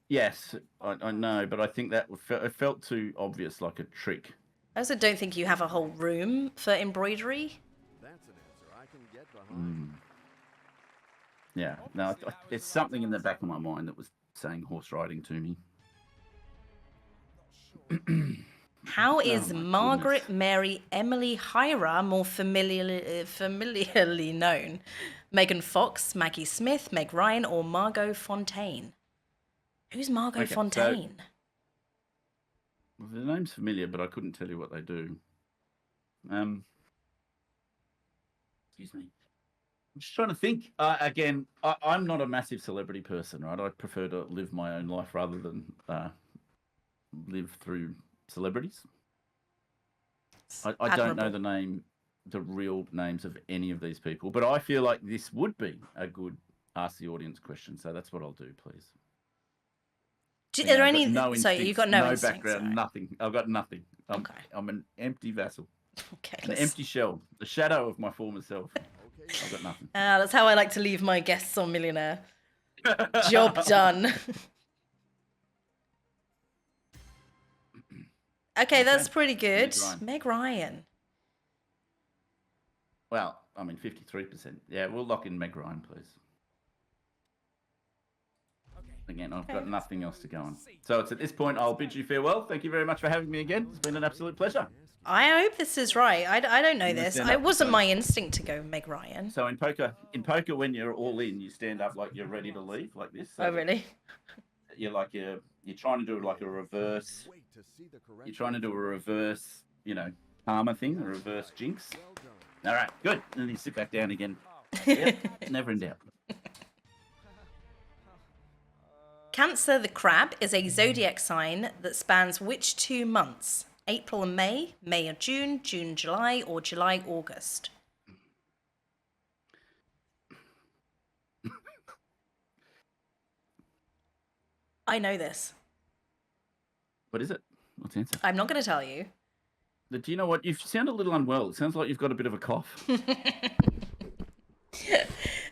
Yes, I know, but I think that it felt too obvious, like a trick. I also don't think you have a whole room for embroidery. That's an answer I can get behind. Yeah, no, there's something in the back of my mind that was saying horse riding to me. How is my Margaret goodness. Mary Emily Hyra more familiarly known? Megan Fox, Maggie Smith, Meg Ryan, or Margot Fontaine? Who's Margot Okay, so- Fontaine? Well, the name's familiar, but I couldn't tell you what they do. Excuse me. I'm just trying to think. Again, I'm not a massive celebrity person, right? I prefer to live my own life rather than live through celebrities. I don't know the real names of any of these people, but I feel like this would be a good ask the audience question. So that's what I'll do, please. Are there any? No So instincts, you've got no no instincts, background, right? nothing. I've got nothing. Okay. I'm an empty vessel, Okay. an empty shell, the shadow of my former self. I've got nothing. That's how I like to leave my guests on Millionaire. Job done. Okay, that's pretty good. Meg Ryan. Well, I mean, 53%. Yeah, we'll lock in Meg Ryan, please. Again, I've got nothing else to go on. So it's at this point I'll bid you farewell. Thank you very much for having me again. It's been an absolute pleasure. I hope this is right. I don't know this. stand It up, wasn't so- my instinct to go Meg Ryan. So in poker, when you're all in, you stand up like you're ready to leave, like this. So Oh, really? you're trying to do like a reverse. Wait to see the correct You're trying to do a reverse, karma thing, a reverse jinx. All right, good. And then you sit back down again. Yep, never in doubt. Cancer the Crab is a zodiac sign that spans which 2 months? April and May, May or June, June, July, or July, August? I know this. What is it? What's the answer? I'm not going to tell you. Do you know what? You sound a little unwell. It sounds like you've got a bit of a cough.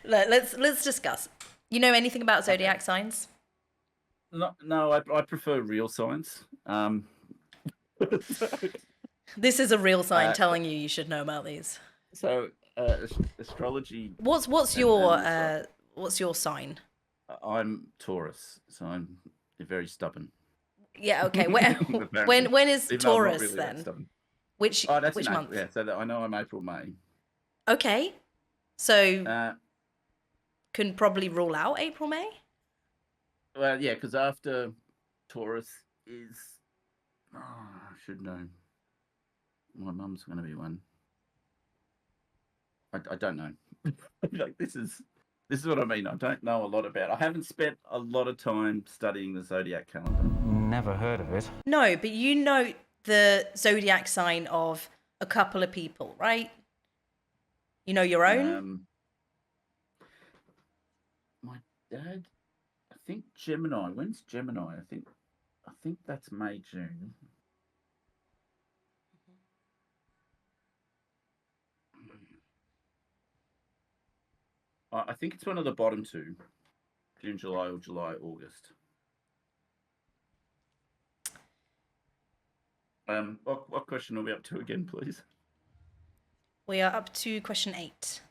Let's discuss. You know anything about zodiac signs? No, I prefer real science. This is a real sign telling you should know about these. So astrology. What's your sign? I'm Taurus, so I'm very stubborn. Yeah. Okay. When is Even though I'm not Taurus really that then? stubborn. Which That's which in month? April, yeah, so that I know I'm April, May. Okay. So Uh, can probably rule out April, May. well, yeah, because after Taurus is, I should know. My mum's going to be one. I don't know. Like this is what I mean. I don't know a lot about. I haven't spent a lot of time studying the zodiac calendar. Never heard of it. No, but you know the zodiac sign of a couple of people, right? You know your own? My dad, I think Gemini. When's Gemini? I think that's May, June. I think it's one of the bottom two, June, July, or July, August. What question are we up to again, please? We are up to question 8.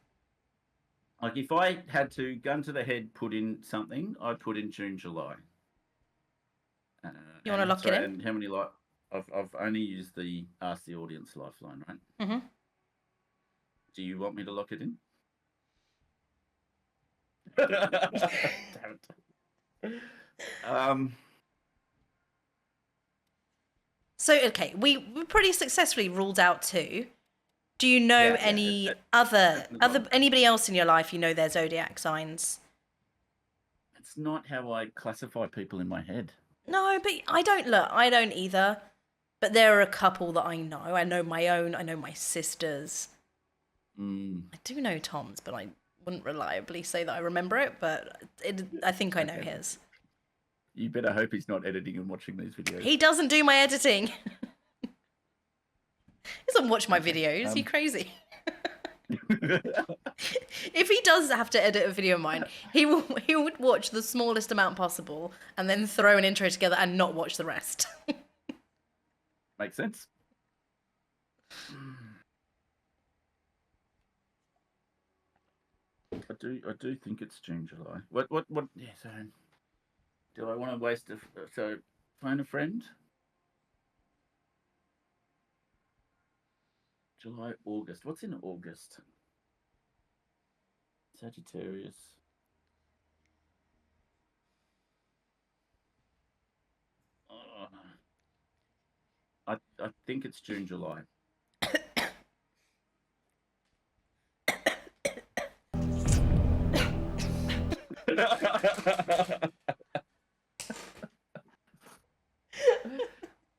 Like if I had to, gun to the head, put in something, I'd put in June, July. You wanna lock it in? And how many I've only used the Ask the Audience Lifeline, right? Mm-hmm. Do you want me to lock it in? Damn it. So, okay, we pretty successfully ruled out 2. Do you know any other anybody else in your life you know their zodiac signs? It's not how I classify people in my head. No, but I don't either. But there are a couple that I know. I know my own. I know my sister's. I do know Tom's, but I wouldn't reliably say that I remember it. But I think I know his. You better hope he's not editing and watching these videos. He doesn't do my editing. He doesn't watch my videos. You crazy? If he does have to edit a video of mine, he would watch the smallest amount possible and then throw an intro together and not watch the rest. Makes sense. I do think it's June, July. What? Yeah. So, do I want to waste phone a friend? July, August. What's in August? Sagittarius. Oh, I think it's June, July.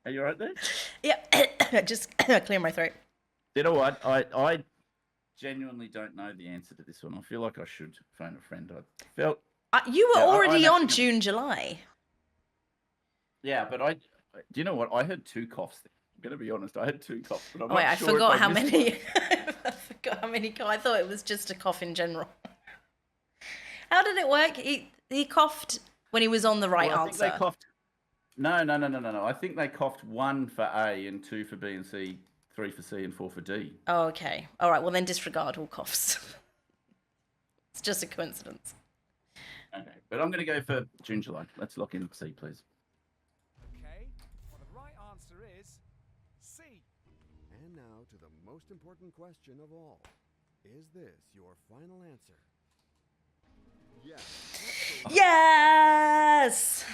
Are you right there? Yeah, just clear my throat. You know what? I genuinely don't know the answer to this one. I feel like I should phone a friend. I felt you were already on June, July. Yeah, but do you know what? I had 2 coughs. I'm going to be honest. I had 2 coughs. But I'm Wait, not sure I forgot if how missed many. one. I forgot how many. I thought it was just a cough in general. How did it work? He coughed when he was on the right I answer. think they coughed. No. I think they coughed 1 for A and 2 for B and C, 3 for C and 4 for D. Oh, okay. All right. Well, then disregard all coughs. It's just a coincidence. Okay, but I'm going to go for June, July. Let's lock in C, please. Okay, well, the right answer is C. And now to the most important question of all. Is this your final answer? Yes. Yes!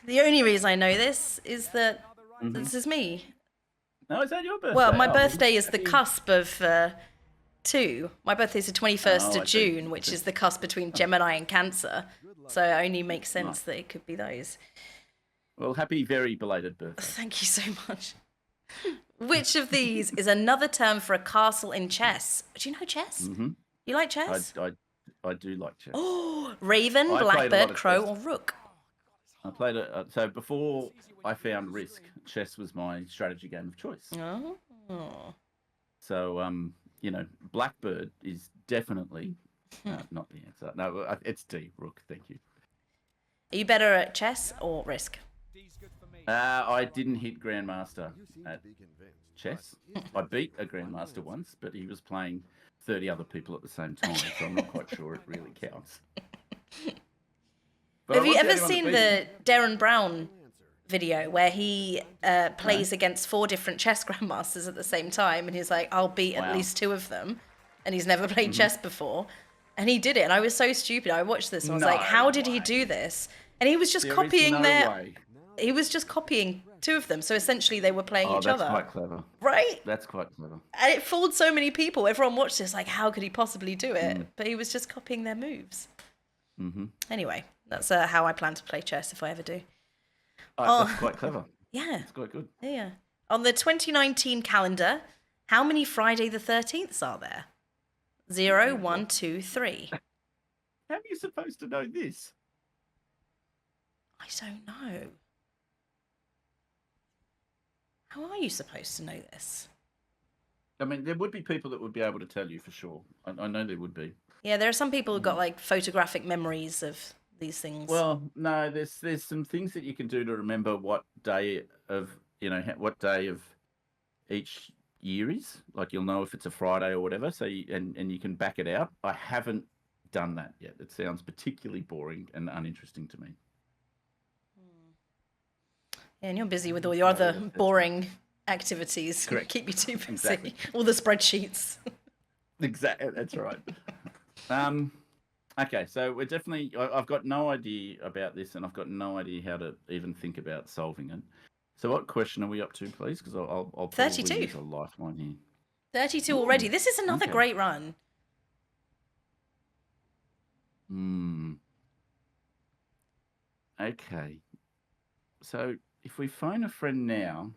The only reason I know this is that this is me. No, is that your birthday? Well, my Oh, birthday is the cusp of 2. My birthday is the 21st Oh, of I see. June, which is the cusp between Gemini and Cancer. So it only makes sense that it could be those. Well, happy very belated birthday. Thank you so much. Which of these is another term for a castle in chess? Do you know chess? Mm-hmm. You like chess? I do like chess. Oh, raven, I played a lot blackbird, of crow, chess. or rook? I played it. So before I found Risk, chess was my strategy game of choice. Oh. So, Blackbird is definitely not the answer. No, it's D, Rook. Thank you. Are you better at chess or Risk? D's good for me. I didn't hit Grandmaster You seem to at be convinced. chess. I beat a Grandmaster once, but he was playing 30 other people at the same time, so I'm not quite sure it really counts. But Have I you was ever only one that seen beat the him. Darren Brown video where he plays against 4 different chess grandmasters at the same time, and he's like, I'll beat at Wow. least 2 of them, and he's never played chess before, and he did it, and I was so stupid. I watched this and I was like, No how did he way. do this? And he was just There is copying no their way. he was just copying 2 of them, so essentially they were playing Oh, each that's other, quite clever. right? That's quite clever. And it fooled so many people. Everyone watched this like, how could he possibly do it? But he was just copying their moves. Mm-hmm. Anyway, that's how I plan to play chess if I ever do. That's quite clever. Yeah. It's quite good. Yeah. On the 2019 calendar, how many Friday the 13th are there? 0, 1, 2, 3. How are you supposed to know this? I don't know. How are you supposed to know this? I mean, there would be people that would be able to tell you for sure. I know there would be. Yeah, there are some people who've got like photographic memories of these things. Well, no, there's some things that you can do to remember what day of what day of each year is. Like you'll know if it's a Friday or whatever. So and you can back it out. I haven't done that yet. It sounds particularly boring and uninteresting to me. Yeah, and you're busy with all your other boring activities. Correct. Keep you too busy. Exactly. All the spreadsheets. Exactly, that's right. Okay, so we're definitely. I've got no idea about this, and I've got no idea how to even think about solving it. So, what question are we up to, please? Because I'll probably 32. use a lifeline here. 32 already. Ooh, This is another okay. great run. Okay. So, if we phone a friend now,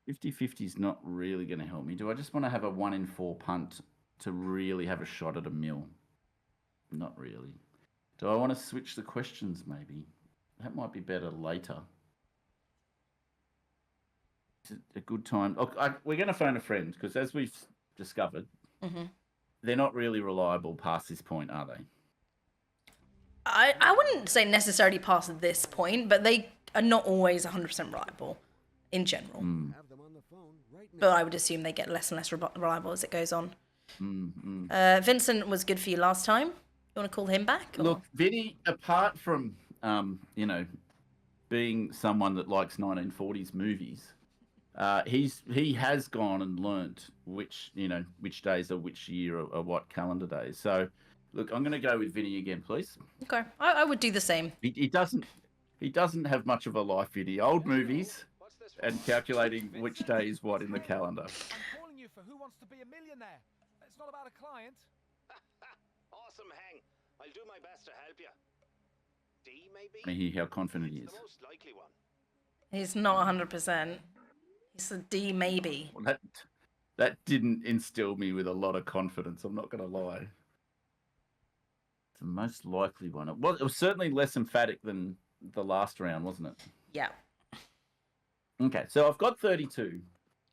50-50 is not really going to help me. Do I just want to have a 1 in 4 punt to really have a shot at a mill? Not really. Do I want to switch the questions maybe? That might be better later. Is it a good time? We're going to phone a friend because as we've discovered, they're not really reliable past this point, are they? I wouldn't say necessarily past this point, but they are not always 100% reliable in general. Have them on the phone right now. But I would assume they get less and less reliable as it goes on. Vincent was good for you last time. You want to call him back? Or? Look, Vinny, apart from, being someone that likes 1940s movies, he has gone and learnt which days are which year or what calendar days. So, look, I'm going to go with Vinny again, please. Okay, I would do the same. He doesn't have much of a life, Vinny. Old movies and calculating which day is what in the calendar. I'm calling you for Who Wants to Be a Millionaire. It's not about a client. Awesome, Hang. I'll do my best to help you. D, maybe? I hear how confident he is. The most likely one. He's not 100%. He's a D maybe. Well, that didn't instill me with a lot of confidence. I'm not going to lie. It's the most likely one. It was certainly less emphatic than the last round, wasn't it? Yeah. Okay, so I've got 32.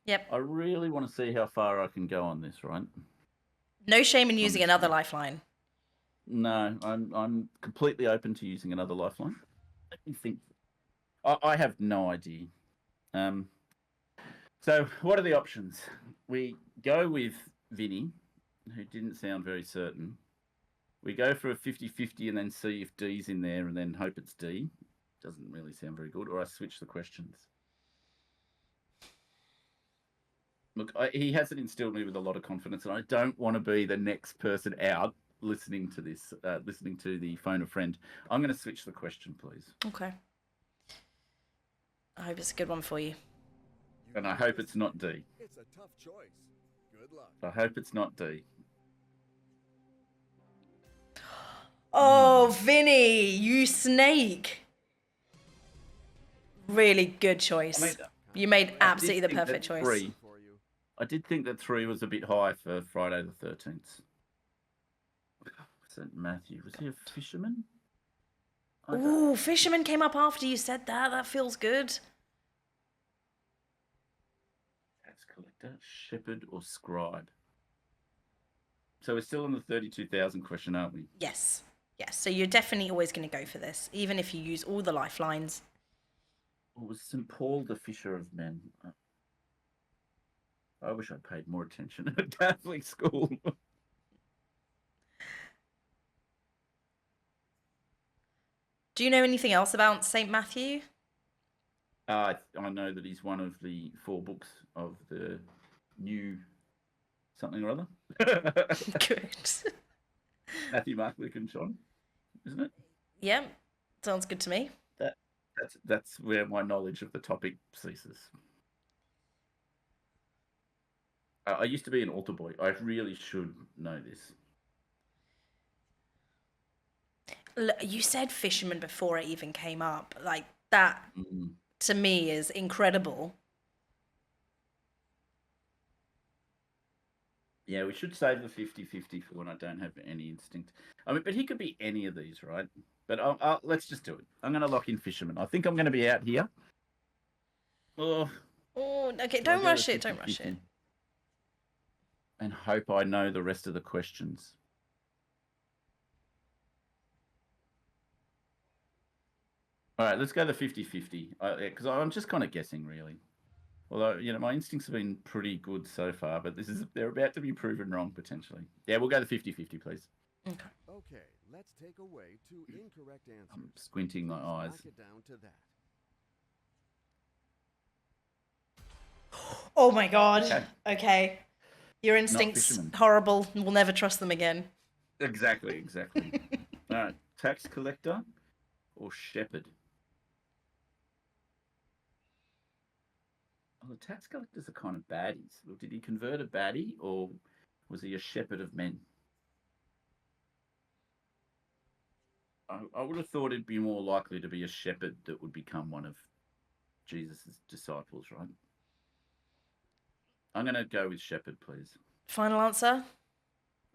Yep. I really want to see how far I can go on this, right? No shame in using another lifeline. No, I'm completely open to using another lifeline. Let me think. I have no idea. So what are the options? We go with Vinny, who didn't sound very certain. We go for a 50-50 and then see if D's in there and then hope it's D. Doesn't really sound very good. Or I switch the questions. Look, he hasn't instilled me with a lot of confidence, and I don't want to be the next person out listening to this, listening to the phone a friend. I'm going to switch the question, please. Okay. I hope it's a good one for you. And I hope it's not D. It's a tough choice. Good luck. I hope it's not D. Oh, Vinny, you snake. Really good choice. I mean, you made I absolutely did the think perfect that choice. 3 I did think that 3 was a bit high for Friday the 13th. St. Matthew. Was he a fisherman? Ooh, fisherman came up after you said that. That feels good. Tax collector, shepherd, or scribe? So we're still on the 32,000 question, aren't we? Yes. Yes. So you're definitely always going to go for this, even if you use all the lifelines. Or was St. Paul the fisher of men? I wish I paid more attention at Catholic school. Do you know anything else about St. Matthew? I know that he's one of the 4 books of the new something or other. Good. Matthew, Mark, Luke, and John, isn't it? Yeah, sounds good to me. That's where my knowledge of the topic ceases. I used to be an altar boy. I really should know this. You said fisherman before it even came up. Like, that, to me, is incredible. Yeah, we should save the 50-50 for when I don't have any instinct. I mean, but he could be any of these, right? But let's just do it. I'm going to lock in fisherman. I think I'm going to be out here. Oh, Okay, don't rush it. Don't rush it. And hope I know the rest of the questions. All right, let's go the 50-50. Because I'm just kind of guessing, really. Although, my instincts have been pretty good so far, but they're about to be proven wrong, potentially. Yeah, we'll go the 50-50, please. Okay, let's take away 2 incorrect answers. I'm squinting my eyes. Knock it down to that. Oh my god. Okay. Your instincts fishermen. horrible. We'll never trust them again. Exactly. All right, tax collector or shepherd? Well, the tax collectors are kind of baddies. Well, did he convert a baddie, or was he a shepherd of men? I would have thought it'd be more likely to be a shepherd that would become one of Jesus' disciples, right? I'm going to go with shepherd, please. Final answer?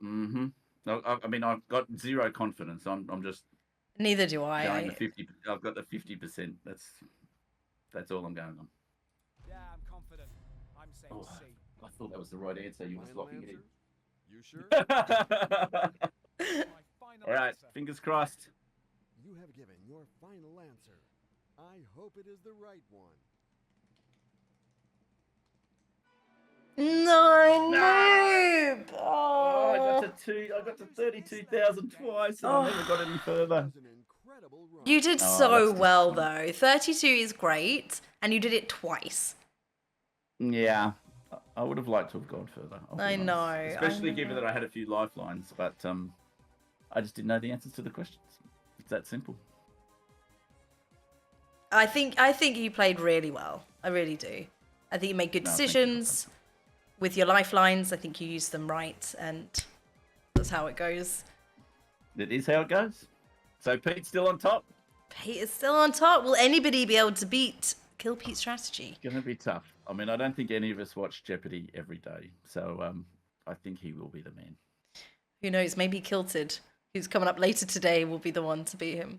Mm-hmm. I mean, I've got zero confidence. I'm just Neither do I. going the 50. I've got the 50%. That's all I'm going on. Yeah, I'm confident. I'm saying Oh, C. I thought that was the right answer. You were Final locking it answer? You sure? in. My final All right, answer. fingers crossed. You have given your final answer. I hope it is the right one. No, Nah. noob! Oh, I Oh. got to 32,000 twice, and I never got any further. That was an incredible run. You did Oh, so that's well, disappointing. though. 32 is great, and you did it twice. Yeah, I would have liked to have gone further. I'll be I honest. know, Especially I know. given that I had a few lifelines, but I just didn't know the answers to the questions. It's that simple. I think you played really well. I really do. I think you made good No, thank you. decisions with your lifelines. I think you used them right, and that's how it goes. It is how it goes. So Pete's still on top. Pete is still on top. Will anybody be able to beat Kill Pete's strategy? Gonna be tough. I mean, I don't think any of us watch Jeopardy every day, so I think he will be the man. Who knows? Maybe Kylted, who's coming up later today, will be the one to beat him.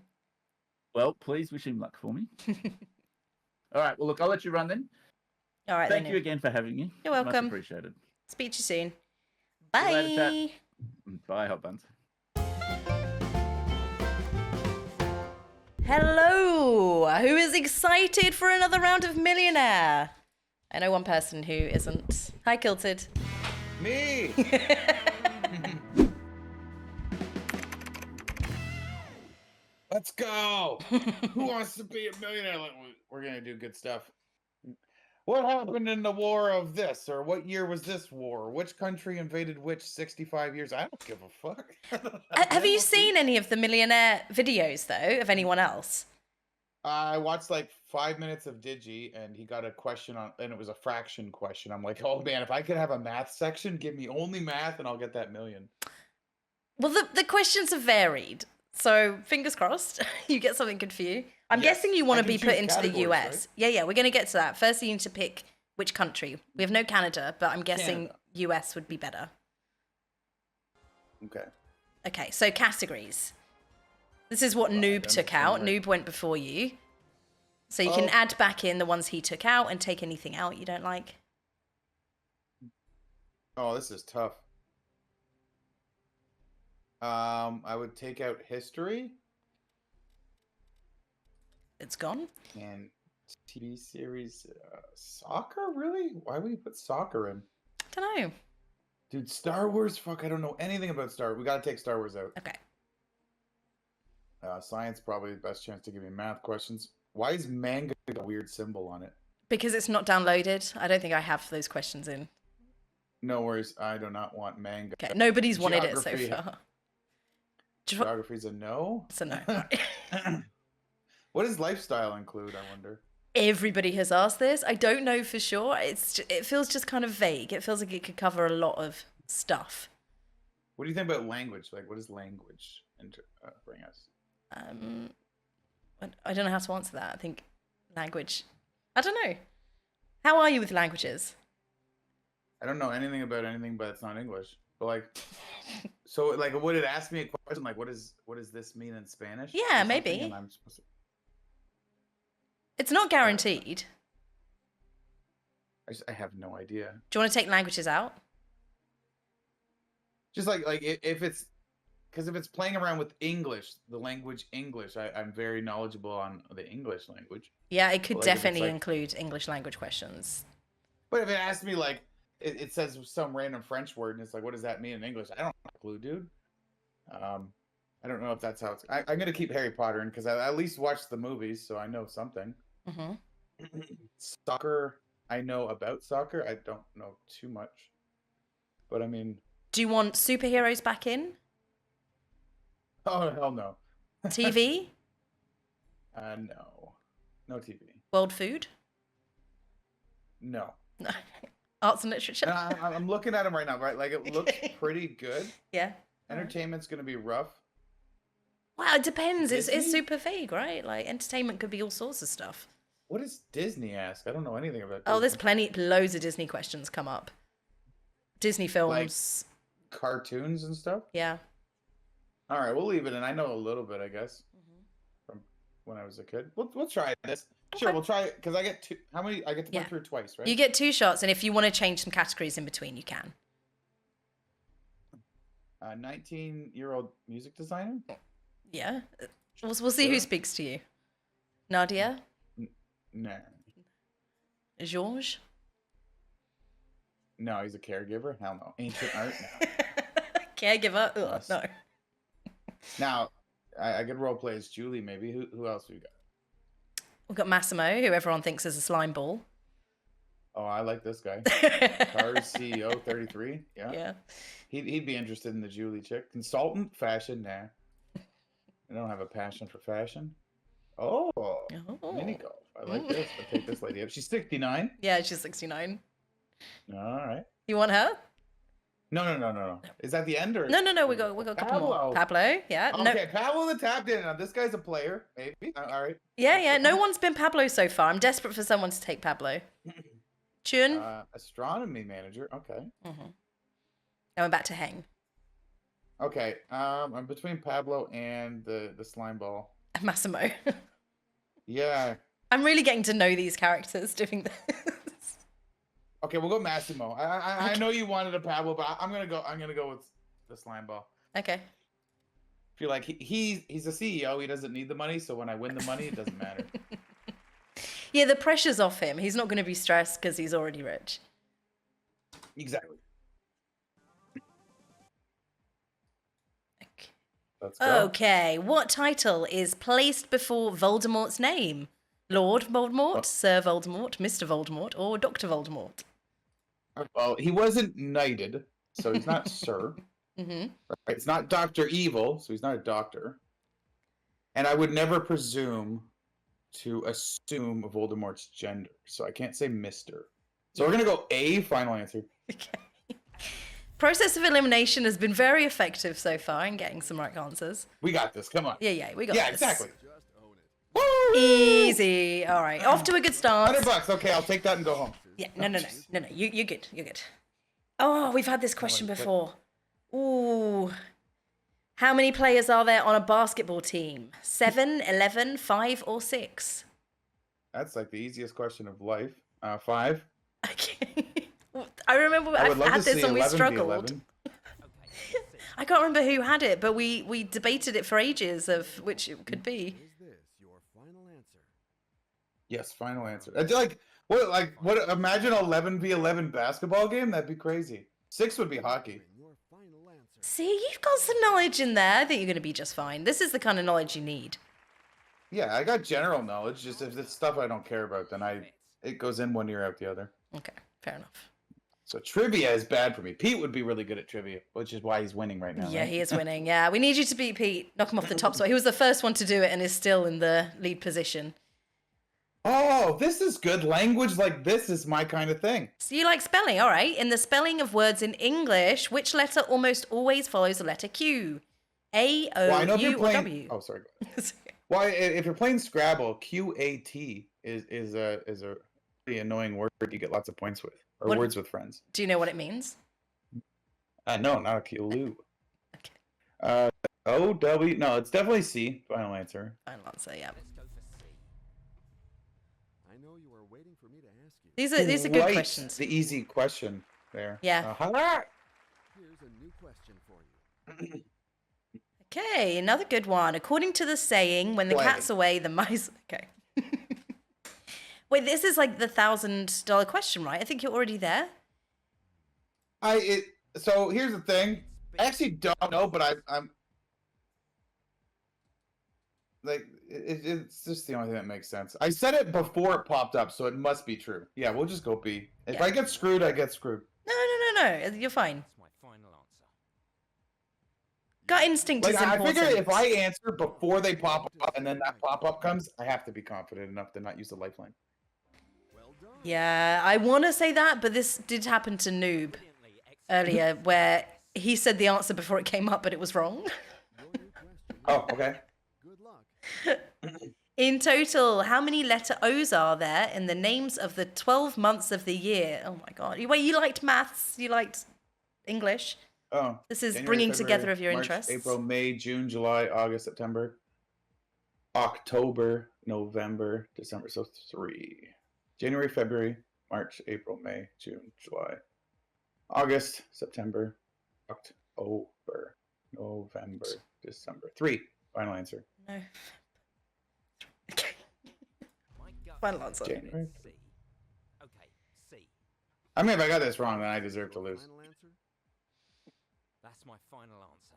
Well, please wish him luck for me. All right. Well, look, I'll let you run then. All right, Thank then. you again for having me. You're Much welcome. appreciated. Speak to you soon. See you later, Bye. chat. Bye, Hotbunz. Hello. Who is excited for another round of Millionaire? I know one person who isn't. Hi, Kylted. Me! Let's go! Who wants to be a millionaire? We're gonna do good stuff. What happened in the war of this? Or what year was this war? Which country invaded which 65 years? I don't give a fuck. Have you seen any of the Millionaire videos, though, of anyone else? I watched like 5 minutes of Digi, and he got a question on, and it was a fraction question. I'm like, oh man, if I could have a math section, give me only math, and I'll get that million. Well, the questions have varied. So, fingers crossed, you get something good for you. I'm Yes, guessing you want I to can be put choose into the categories, US. right? Yeah, we're going to get to that. First, you need to pick which country. We have no Canada, but I'm guessing Canada. US would be better. Okay. Okay, so categories. This is what Noob that took makes sense, out. right. Noob went before you. So you can Oh. add back in the ones he took out and take anything out you don't like. Oh, this is tough. I would take out history It's gone. and TV series. Soccer, really? Why would you put soccer in? Don't know. Dude, Star Wars? Fuck, I don't know anything about Star Wars. We gotta take Star Wars out. Okay. Science, probably the best chance to give me math questions. Why is manga a weird symbol on it? Because it's not downloaded. I don't think I have those questions in. No worries, I do not want manga. Okay, nobody's wanted it so Geography. far. Geography's a no? So no. What does lifestyle include, I wonder? Everybody has asked this. I don't know for sure. It feels just kind of vague. It feels like it could cover a lot of stuff. What do you think about language? Like, what does language bring us? I don't know how to answer that. I think language. I don't know. How are you with languages? I don't know anything about anything, but it's not English. But like, so like, would it ask me a question like, what does this mean in Spanish? or Yeah, something? maybe. And I'm supposed to... It's not guaranteed. I have no idea. Do you want to take languages out? Just like if it's, because if it's playing around with English, the language English, I'm very knowledgeable on the English language. Yeah, it could Well, like, if it's definitely like- include English language questions. But if it asks me like, it says some random French word, and it's like, what does that mean in English? I don't have a clue, dude. I don't know if that's how it's. I'm gonna keep Harry Potter in because I at least watched the movies, so I know something. hmm Soccer, I know about soccer. I don't know too much. But I mean, Do you want superheroes back in? oh hell no. TV? No. No TV. World food? No. Arts and literature? And I'm looking at them right now, right? Like, it looks pretty good. Yeah. Entertainment's going to be rough. Well, it depends. It's Disney? super vague, right? Like, entertainment could be all sorts of stuff. What does Disney ask? I don't know anything about Oh, Disney. there's loads of Disney questions come up. Disney films. Cartoons and stuff? Yeah. All right, we'll leave it in. I know a little bit, I guess, from when I was a kid. We'll try this. Sure, we'll try it, because I get two. How many? I get to Yeah. put through twice, right? You get 2 shots, and if you want to change some categories in between, you can. 19-year-old music designer? Yeah. We'll see who speaks to you. Nadia? No. Georges? No, he's a caregiver? Hell no. Ancient art? No. Caregiver? Ugh, Yes. no. Now, I could role play as Julie, maybe. Who else we got? We've got Massimo, who everyone thinks is a slime ball. Oh, I like this guy. Cars CEO 33. Yeah. Yeah. He'd be interested in the Julie chick. Consultant, fashion, nah. I don't have a passion for fashion. Oh, mini golf. I like this. I'll take this lady up. She's 69. Yeah, she's 69. All right. You want her? No. Is that the end or? No. We got a couple more. Pablo, yeah. Okay, Pablo the tap in. Now this guy's a player, maybe. All right. Yeah. No one's been Pablo so far. I'm desperate for someone to take Pablo. Chun. Astronomy manager. Okay. Going back to Heng. Okay. I'm between Pablo and the slime ball. Massimo. Yeah. I'm really getting to know these characters doing this. Okay, we'll go Massimo. I know you wanted a Pablo, but I'm gonna go with the slime ball. Okay. I feel like he's a CEO. He doesn't need the money, so when I win the money, it doesn't matter. Yeah, the pressure's off him. He's not going to be stressed because he's already rich. Exactly. Okay. Let's go. Okay, what title is placed before Voldemort's name? Lord Voldemort, Sir Voldemort, Mr. Voldemort, or Dr. Voldemort? Well, he wasn't knighted, so he's not Sir. Mm-hmm. Right? It's not Dr. Evil, so he's not a doctor. And I would never presume to assume Voldemort's gender, so I can't say Mr. So we're going to go A, final answer. Okay. Process of elimination has been very effective so far in getting some right answers. We got this. Come on. Yeah, we got Yeah, this. exactly. Just own it. Woo! Easy. All right, off to a good start. $100. Okay, I'll take that and go home. Yeah, no. You're good. You're good. Oh, we've had this question before. Ooh. How many players are there on a basketball team? 7, 11, 5, or 6? That's like the easiest question of life. 5. Okay. I remember I would love had to this see and we 11 be struggled. 11. I can't remember who had it, but we debated it for ages of which it could be. Is this your final answer? Yes, final answer. I feel like what? Imagine 11v11 basketball game. That'd be crazy. 6 would be hockey. Your final answer. See, you've got some knowledge in there. I think you're going to be just fine. This is the kind of knowledge you need. Yeah, I got general knowledge. Just if it's stuff I don't care about, then it goes in one ear out the other. Okay, fair enough. So trivia is bad for me. Pete would be really good at trivia, which is why he's winning right now. Yeah, right? he is winning. Yeah, we need you to beat Pete. Knock him off the top spot. He was the first one to do it and is still in the lead position. Oh, this is good. Language like this is my kind of thing. So you like spelling, all right. In the spelling of words in English, which letter almost always follows the letter Q? A, O, Well, I know if U, you're or playing. W? Oh, sorry. Well, if you're playing Scrabble, QAT is a pretty annoying word you get lots of points with, or What- words with friends. Do you know what it means? No, not a Q. Okay, OW. No, it's definitely C. Final answer. final answer, yeah. I know you are waiting for me to ask you. These are good Right, questions. The easy question there. Yeah. Here's a new question for you. Okay, another good one. According to the saying, when the Play. cat's away, the mice... Okay. Wait, this is like the $1,000 question, right? I think you're already there. So here's the thing. I actually don't know, but I'm like it's just the only thing that makes sense. I said it before it popped up, so it must be true. Yeah, we'll just go B. If Yeah. I get screwed, I get screwed. No. You're fine. Gut instinct Like is I important. figure if I answer before they pop up and then that pop up comes, I have to be confident enough to not use the lifeline. Well done. Yeah, I want to say that, but this did happen to Noob earlier, where he said the answer before it came up, but it was wrong. Your new question. Oh, okay. Good luck. In total, how many letter O's are there in the names of the 12 months of the year? Oh my god. Wait, you liked maths? You liked English? Oh. This is January, bringing February, together of your March, interests. April, May, June, July, August, September, October, November, December. So 3. January, February, March, April, May, June, July, August, September, October, November, December. 3. Final answer. No. My gut Final answer. January. C. Okay, C. I mean, if I got this wrong, then I deserve to lose. Final answer? That's my final answer.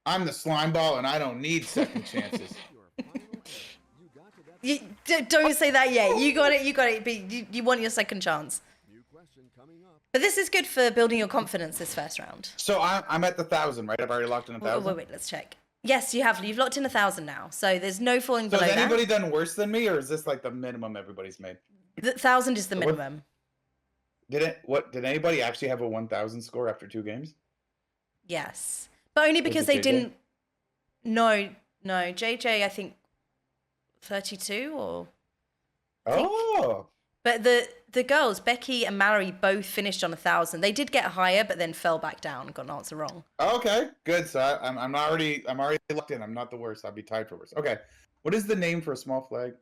I'm the slime ball, and I don't need second chances. Your final answer. You got to that. Don't say that yet. You got it. You got it. But you want your second chance. New question coming up. But this is good for building your confidence this first round. So I'm at the 1,000, right? I've already locked in Wait, 1,000. wait, let's check. Yes, you have. You've locked in 1,000 now. So there's no falling So below has that. anybody done worse than me, or is this like the minimum everybody's made? The 1,000 is the So what- minimum. Did anybody actually have a 1,000 score after 2 games? Yes. But only because it they JJ? didn't. No. JJ, I think 32 or. think- Oh, But the girls, Becky and Mallory, both finished on 1,000. They did get higher, but then fell back down and got an answer wrong. okay, good. So I'm already locked in. I'm not the worst. I'll be tied for worst. Okay, what is the name for a small flag?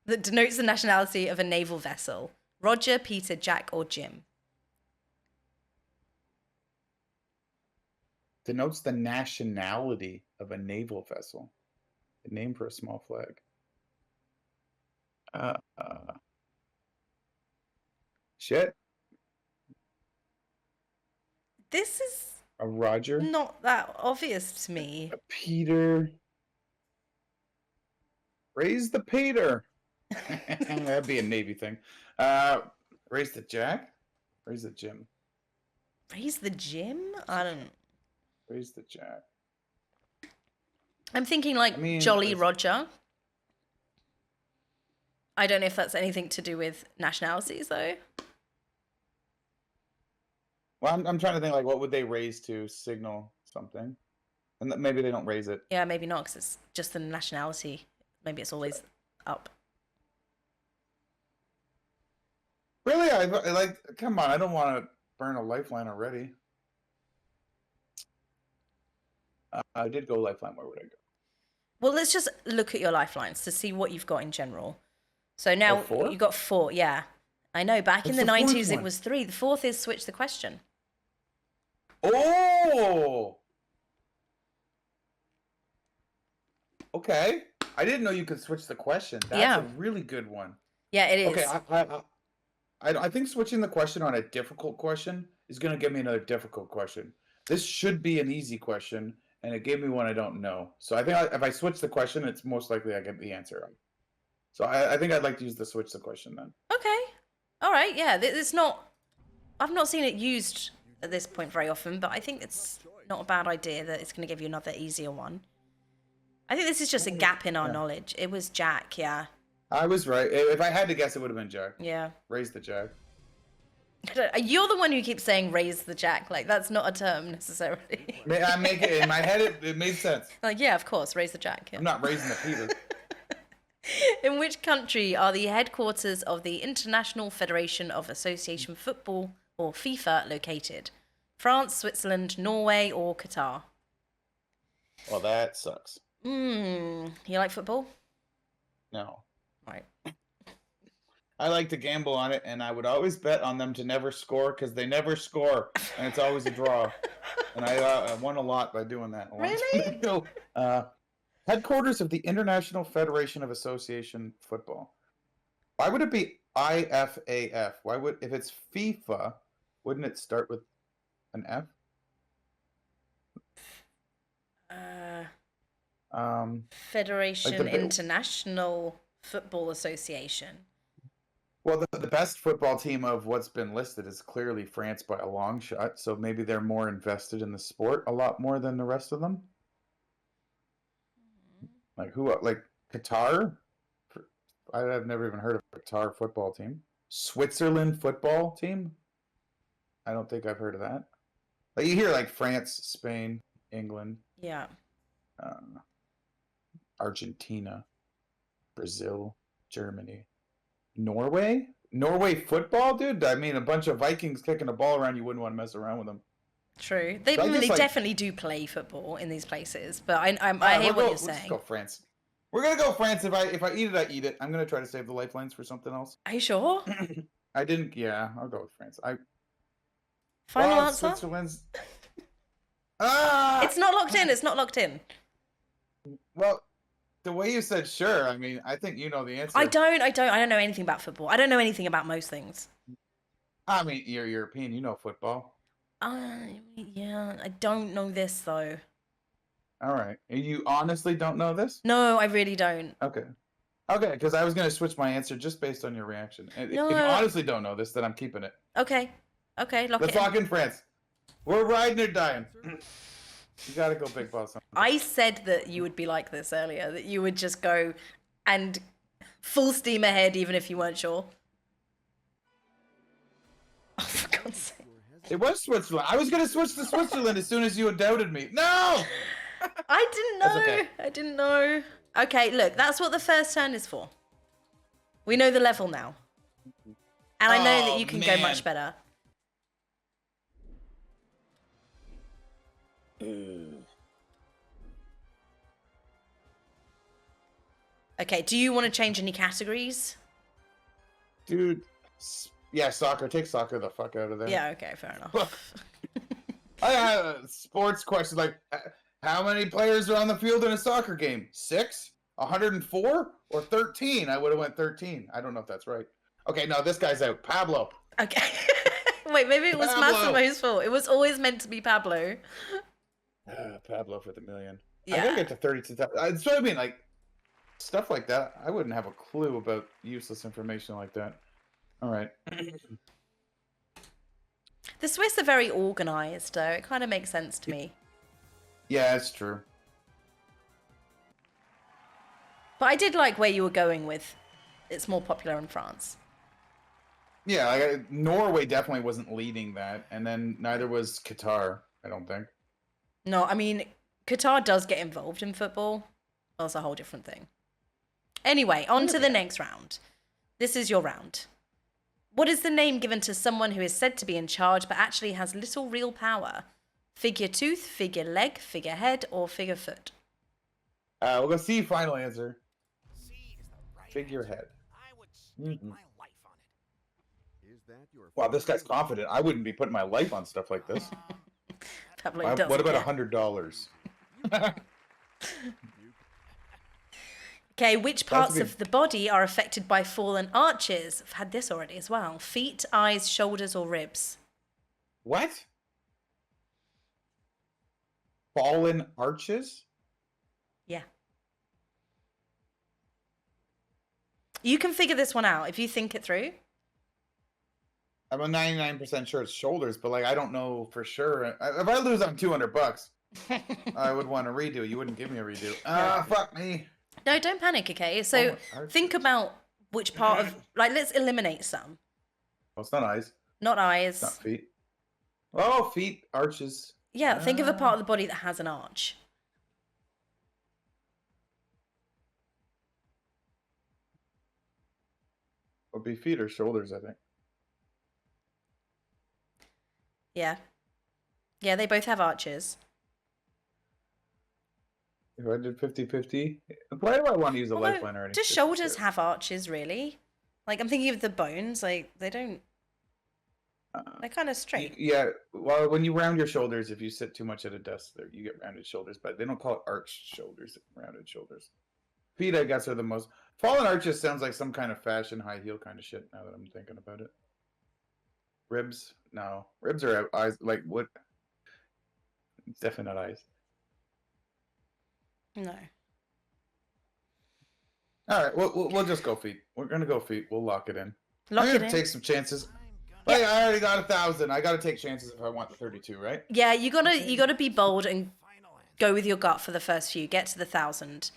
That denotes the nationality of a naval vessel. Roger, Peter, Jack, or Jim. Denotes the nationality of a naval vessel. The name for a small flag. Shit. This is A Roger. not that obvious to me. A Peter. Raise the Peter. That'd be a Navy thing. Raise the Jack. Raise the Jim. Raise the Jim? I don't. Raise the Jack. I'm thinking like I mean, Jolly it's- Roger. I don't know if that's anything to do with nationalities though. Well, I'm trying to think like what would they raise to signal something, and maybe they don't raise it. Yeah, maybe not because it's just the nationality. Maybe it's always up. Really, I like. Come on, I don't want to burn a lifeline already. I did go lifeline. Where would I go? Well, let's just look at your lifelines to see what you've got in general. So now 4? you got 4, yeah. I know, back in What's the the fourth 90s it one? was 3. The 4th is switch the question. Oh. Okay, I didn't know you could switch the question. That's Yeah. a really good one. Yeah, it is. Okay, I think switching the question on a difficult question is going to give me another difficult question. This should be an easy question, and it gave me one I don't know. So I think if I switch the question, it's most likely I get the answer right. So I think I'd like to use the switch the question then. Okay. All right, yeah. It's not... I've not seen it used at this point very often, but I think it's not a bad idea that it's going to give you another easier one. I think this is just a gap in our knowledge. It was Jack, yeah. I was right. If I had to guess, it would have been Jack. Yeah. Raise the Jack. You're the one who keeps saying raise the Jack. Like, that's not a term necessarily. I make it in my head. It made sense. Like, yeah, of course, raise the Jack. Yeah. I'm not raising the Peter. In which country are the headquarters of the International Federation of Association Football, or FIFA, located? France, Switzerland, Norway, or Qatar? Well, that sucks. You like football? No. Right. I like to gamble on it, and I would always bet on them to never score because they never score, and it's always a draw. And I won a lot by doing that. Really? Headquarters of the International Federation of Association Football. Why would it be IFAF? Why would, if it's FIFA, wouldn't it start with an F? Federation like the- International Football Association. Well, the best football team of what's been listed is clearly France by a long shot, so maybe they're more invested in the sport a lot more than the rest of them. Like who? Like Qatar? I've never even heard of a Qatar football team. Switzerland football team? I don't think I've heard of that. Like you hear like France, Spain, England, Yeah. Argentina, Brazil, Germany, Norway. Norway football, dude. I mean, a bunch of Vikings kicking a ball around. You wouldn't want to mess around with them. True. They, So I I mean, guess, they like- definitely do play football in these places, but I hear We'll what you're We'll just saying. go France. We're gonna go France. If I eat it, I eat it. I'm gonna try to save the lifelines for something else. Are you sure? I didn't. Yeah, I'll go with France. Final Well, answer? Switzerland's. Ah. It's not locked in. It's not locked in. Well, the way you said sure, I mean, I think you know the answer. I don't know anything about football. I don't know anything about most things. I mean, you're European. You know football. Yeah, I don't know this though. All right. And you honestly don't know this? No, I really don't. Okay. Okay, because I was gonna switch my answer just based on your reaction. And No. if you honestly don't know this, then I'm keeping it. Okay, lock Let's it in. lock in France. We're riding or dying. You gotta go big boss. I said that you would be like this earlier, that you would just go and full steam ahead even if you weren't sure. Oh, for God's sake. It was Switzerland. I was gonna switch to Switzerland as soon as you had doubted me. No! I didn't know. That's okay. I didn't know. Okay, look, that's what the first turn is for. We know the level now. And I know that Oh, you can go man. much better. Okay, do you want to change any categories? Dude. Yeah, soccer. Take soccer the fuck out of there. Yeah, okay, fair enough. I had a sports question like, how many players are on the field in a soccer game? 6? 104? Or 13? I would have went 13. I don't know if that's right. Okay, no, this guy's out. Pablo. Okay. Wait, maybe it was Pablo. Massimo's fault. It was always meant to be Pablo. Pablo for the million. I Yeah. gotta get to 32,000. That's what I mean, like, stuff like that. I wouldn't have a clue about useless information like that. All right. The Swiss are very organized, though. It kind of makes sense to me. Yeah, it's true. But I did like where you were going with it's more popular in France. Yeah, Norway definitely wasn't leading that, and then neither was Qatar, I don't think. No, I mean, Qatar does get involved in football. That's a whole different thing. Anyway, on to the next round. This is your round. What is the name given to someone who is said to be in charge but actually has little real power? Figure tooth, figure leg, figure head, or figure foot? We'll go see final answer. C is the right Figurehead. answer. I would stake Mhm. my life on it. Is that your Wow, this guy's final confident. I wouldn't be putting my life on stuff like this. Pablo What doesn't about care. $100? Okay, which That's parts a of the body are affected by fallen arches? I've had this already as well. Feet, eyes, shoulders, or ribs? What? Fallen arches? Yeah. You can figure this one out if you think it through. I'm a 99% sure it's shoulders, but like I don't know for sure. If I lose on $200, I would want to redo. You wouldn't give me a redo. Fuck me. No, don't panic, okay? So arches. think about which part of, like, let's eliminate some. Well, it's not eyes. Not eyes. It's not feet. Oh, feet, arches. Yeah, think of a part of the body that has an arch. Would be feet or shoulders, I think. Yeah. Yeah, they both have arches. If I did 50-50, why do I want to use a Although, lifeline already? do shoulders have arches, really? Like, I'm thinking of the bones. Like, they don't. They're kind of straight. Yeah, well, when you round your shoulders, if you sit too much at a desk, there you get rounded shoulders, but they don't call it arched shoulders, rounded shoulders. Feet, I guess, are the most. Fallen arches sounds like some kind of fashion high heel kind of shit. Now that I'm thinking about it. Ribs, no, ribs are out. Eyes, like what? It's definitely not eyes. No. All right, we'll just go feet. We're gonna go feet. We'll lock it in. Lock I'm it gonna in. take some chances. Hey, I already got 1,000. I gotta take chances if I want the 32, right? Yeah, you gotta be bold and go with your gut for the first few. Get to the 1,000.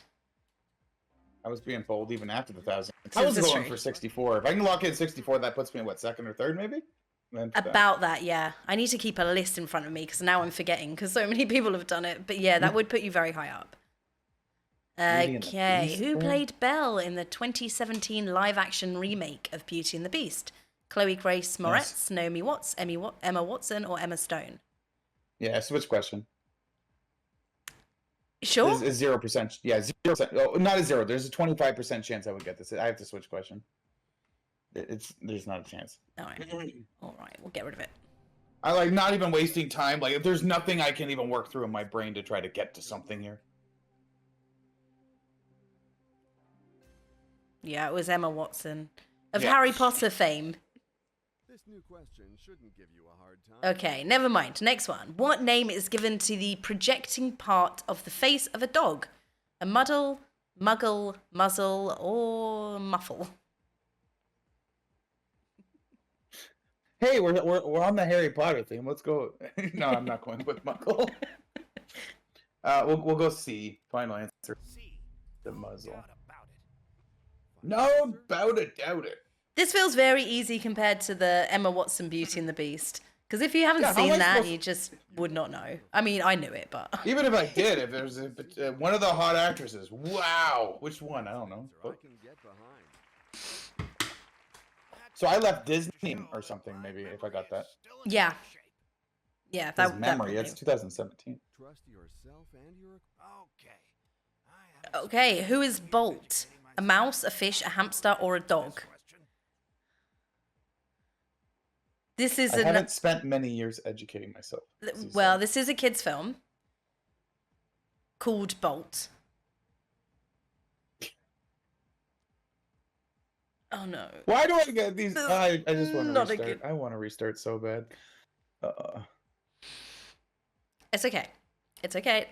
I was being bold even after the 1,000. I This was is going true. for 64. If I can lock in 64, that puts me in what, second or third, maybe? About that, yeah. I need to keep a list in front of me because now I'm forgetting because so many people have done it. But yeah, that would put you very high up. Beauty and the Okay, Beast, who then? played Belle in the 2017 live-action remake of Beauty and the Beast? Chloe Grace Moretz, Naomi Watts, Emma Watson, or Emma Stone? Yeah, switch question. Sure. This is 0%. Yeah, 0%. Oh, not a 0. There's a 25% chance I would get this. I have to switch question. There's not a chance. All right, we'll get rid of it. I like not even wasting time. Like, if there's nothing I can even work through in my brain to try to get to something here. Yeah, it was Emma Watson of Yeah. Harry Potter fame. This new question shouldn't give you a hard time. Okay, never mind. Next one. What name is given to the projecting part of the face of a dog? A muddle, muggle, muzzle, or muffle? Hey, we're on the Harry Potter theme. Let's go. No, I'm not going with Muckle. We'll go C. Final answer. C. The muzzle. Doubt about it. No, doubt it. This feels very easy compared to the Emma Watson Beauty and the Beast. Because if you haven't Yeah, how am seen I that, supposed- you just would not know. I mean, I knew it, but... Even if I did, if there's one of the hot actresses, wow, which one? I don't know. I can get behind. So I left Disney or something, maybe if I got that. Yeah. Yeah, His that memory. probably- It's 2017. Trust yourself and your Okay. Okay, who is Bolt? A mouse, a fish, a hamster, or a dog? This is I haven't spent many years educating myself. as you well, said. this is a kid's film called Bolt. Oh no. Why do I get these? This I just want to not a restart. good- I want to restart so bad. It's okay. It's okay.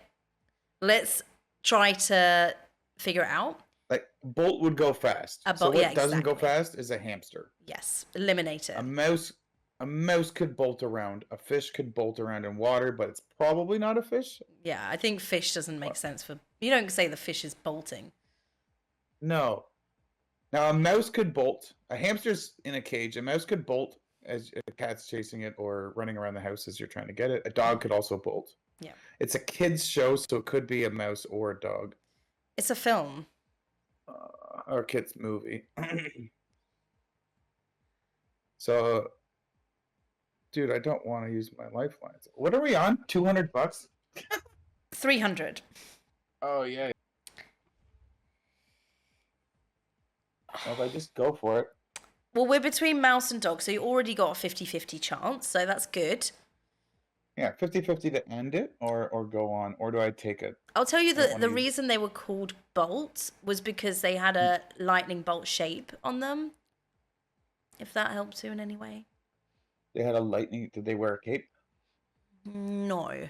Let's try to figure it out. Like Bolt would go fast. A So bolt- what yeah, doesn't go exactly. fast is a hamster. Yes, eliminate it. A mouse could bolt around. A fish could bolt around in water, but it's probably not a fish. Yeah, I think fish doesn't make sense for... You don't say the fish is bolting. No. Now a mouse could bolt. A hamster's in a cage. A mouse could bolt as a cat's chasing it or running around the house as you're trying to get it. A dog could also bolt. Yeah. It's a kid's show, so it could be a mouse or a dog. It's a film. Or a kid's movie. So, dude, I don't want to use my lifelines. What are we on? $200? 300. Oh yeah. Well, if I just go for it. Well, we're between mouse and dog, so you already got a 50-50 chance, so that's good. Yeah, 50-50 to end it or go on, or do I take it? I'll tell you don't that wanna the use- reason they were called Bolt was because they had a lightning bolt shape on them. If that helps you in any way. They had a lightning. Did they wear a cape? No.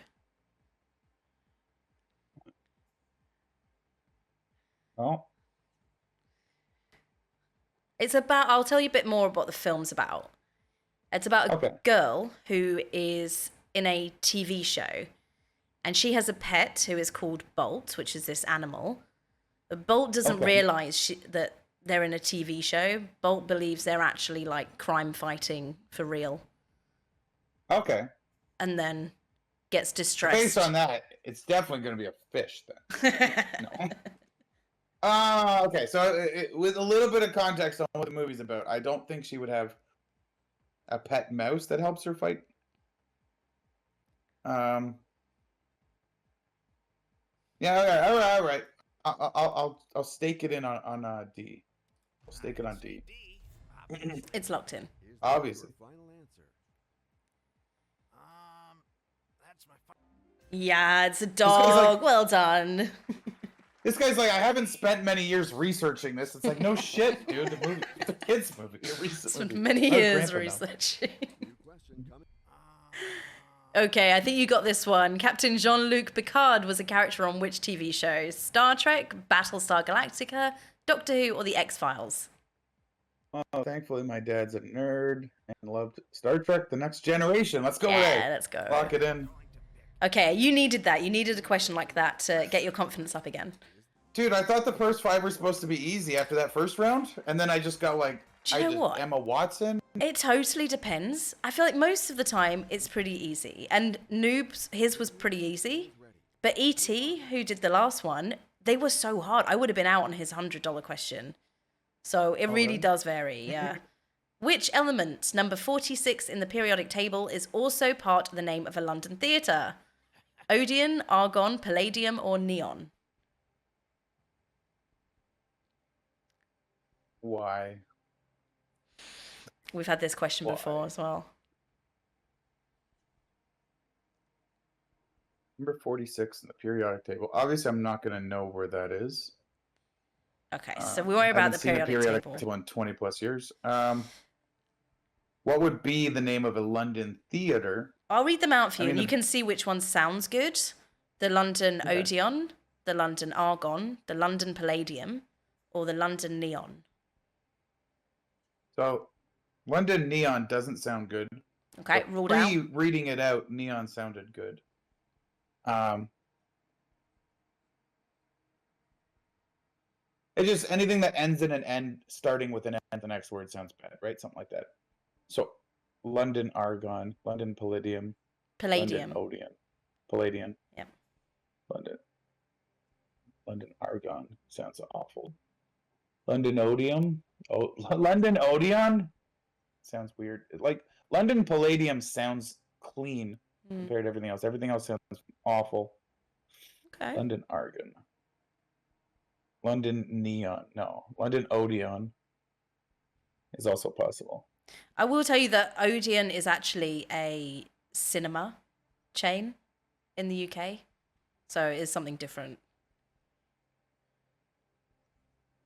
Oh, It's about, I'll tell you a bit more about the film's about. It's about a Okay. girl who is in a TV show, and she has a pet who is called Bolt, which is this animal. But Bolt doesn't Okay. realize that they're in a TV show. Bolt believes they're actually like crime fighting for real, okay. and then gets distressed. Based on that, it's definitely going to be a fish then. No. Okay. So with a little bit of context on what the movie's about, I don't think she would have a pet mouse that helps her fight. Yeah. All right. I'll stake it in on D. I'll stake it on D. It's locked in. is Obviously. your final answer. That's my. Yeah, it's a guy's like- dog. Well done. This guy's like, I haven't spent many years researching this. It's like, no shit, dude. The movie, it's a kid's movie. A recent Spent movie. many My years grandpa now. researching. New question coming. Okay, I think you got this one. Captain Jean-Luc Picard was a character on which TV show? Star Trek, Battlestar Galactica, Doctor Who, or The X-Files? Oh, thankfully my dad's a nerd and loved Star Trek: The Next Generation. Let's go with Yeah, A. let's go. Lock it in. Okay, you needed that. You needed a question like that to get your confidence up again. Dude, I thought the first 5 were supposed to be easy after that first round, and then I just got like, Do you know what? Emma Watson. It totally depends. I feel like most of the time it's pretty easy. And Noob's, his was pretty easy. But E.T., who did the last one, they were so hard. I would have been out on his $100 question. So it really does vary, yeah. Which element, number 46 in the periodic table, is also part of the name of a London theatre? Odeon, argon, palladium, or neon? Why? We've had this question before as well. Number 46 in the periodic table. Obviously, I'm not going to know where that is. Okay, so we worry about the periodic table in 20 plus years. What would be the name of a London theater? I'll read them out for you, and you can see which one sounds good. The London Odeon, the London Argon, the London Palladium, or the London Neon. So, London Neon doesn't sound good. Okay, ruled out. Reading it out, Neon sounded good. It's just anything that ends in an N, starting with an N, the next word sounds bad, right? Something like that. So, London Argon, London Palladium, Palladium. London Odeon, Palladium. Yep. London Argon sounds awful. London Odeon, London Odeon sounds weird. Like London Palladium sounds clean compared to everything else. Everything else sounds awful. Okay. London Argon. London Neon. No. London Odeon is also possible. I will tell you that Odeon is actually a cinema chain in the UK. So it is something different.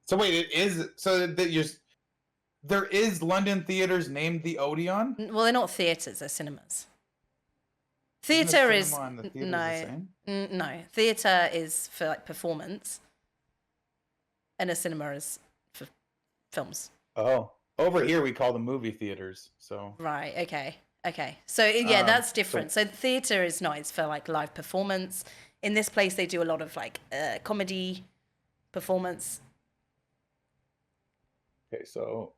So wait, it is so that there is London theaters named the Odeon? Well, they're not theatres, they're cinemas. Theatre is no. Theatre is for like performance, and a cinema is for films. Oh, over here we call them movie theaters. So right, okay. So yeah, that's different. So theatre is not; it's for like live performance. In this place, they do a lot of like comedy performance. Okay, so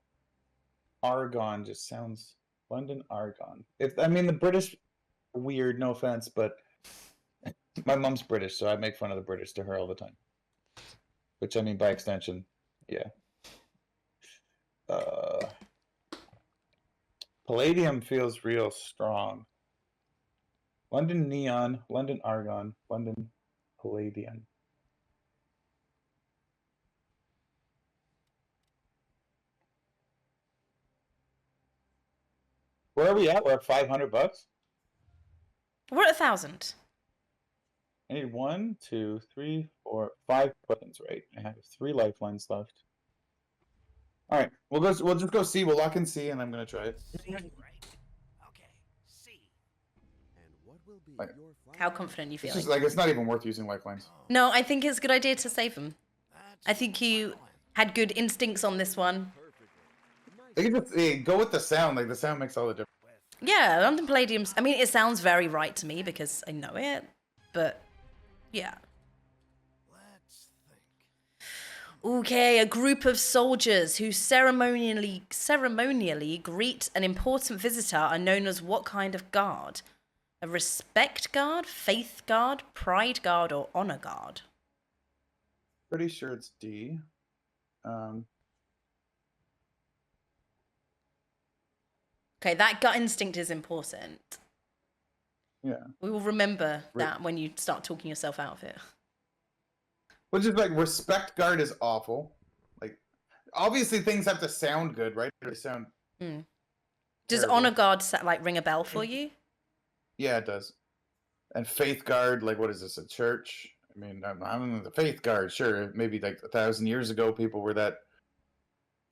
Argon just sounds London Argon. The British are weird, no offense, but my mom's British, so I make fun of the British to her all the time. Which I mean by extension, yeah. Palladium feels real strong. London Neon, London Argon, London Palladium. Where are we at? We're at $500. We're at 1,000. I need 1, 2, 3, 4, 5 buttons, right? I have 3 lifelines left. All right, we'll just go C. We'll lock in C, and I'm gonna try it. Okay, C. And what will be Like, your How confident you feeling? it's not even worth using lifelines. No, I think it's a good idea to save them. I think you had good instincts on this one. They can just go with the sound. Like the sound makes all the difference. Yeah, London Palladium's... I mean, it sounds very right to me because I know it. But, yeah. Let's think. Okay, a group of soldiers who ceremonially greet an important visitor are known as what kind of guard? A respect guard, faith guard, pride guard, or honor guard? Pretty sure it's D. Okay, that gut instinct is important. Yeah. We will remember that when you start talking yourself out of it. Which is like respect guard is awful. Like, obviously things have to sound good, right? They sound. Does terrible. honor guard ring a bell for you? Yeah, it does. And faith guard, like, what is this? A church? I mean, I'm in the faith guard. Sure, maybe like 1,000 years ago, people were that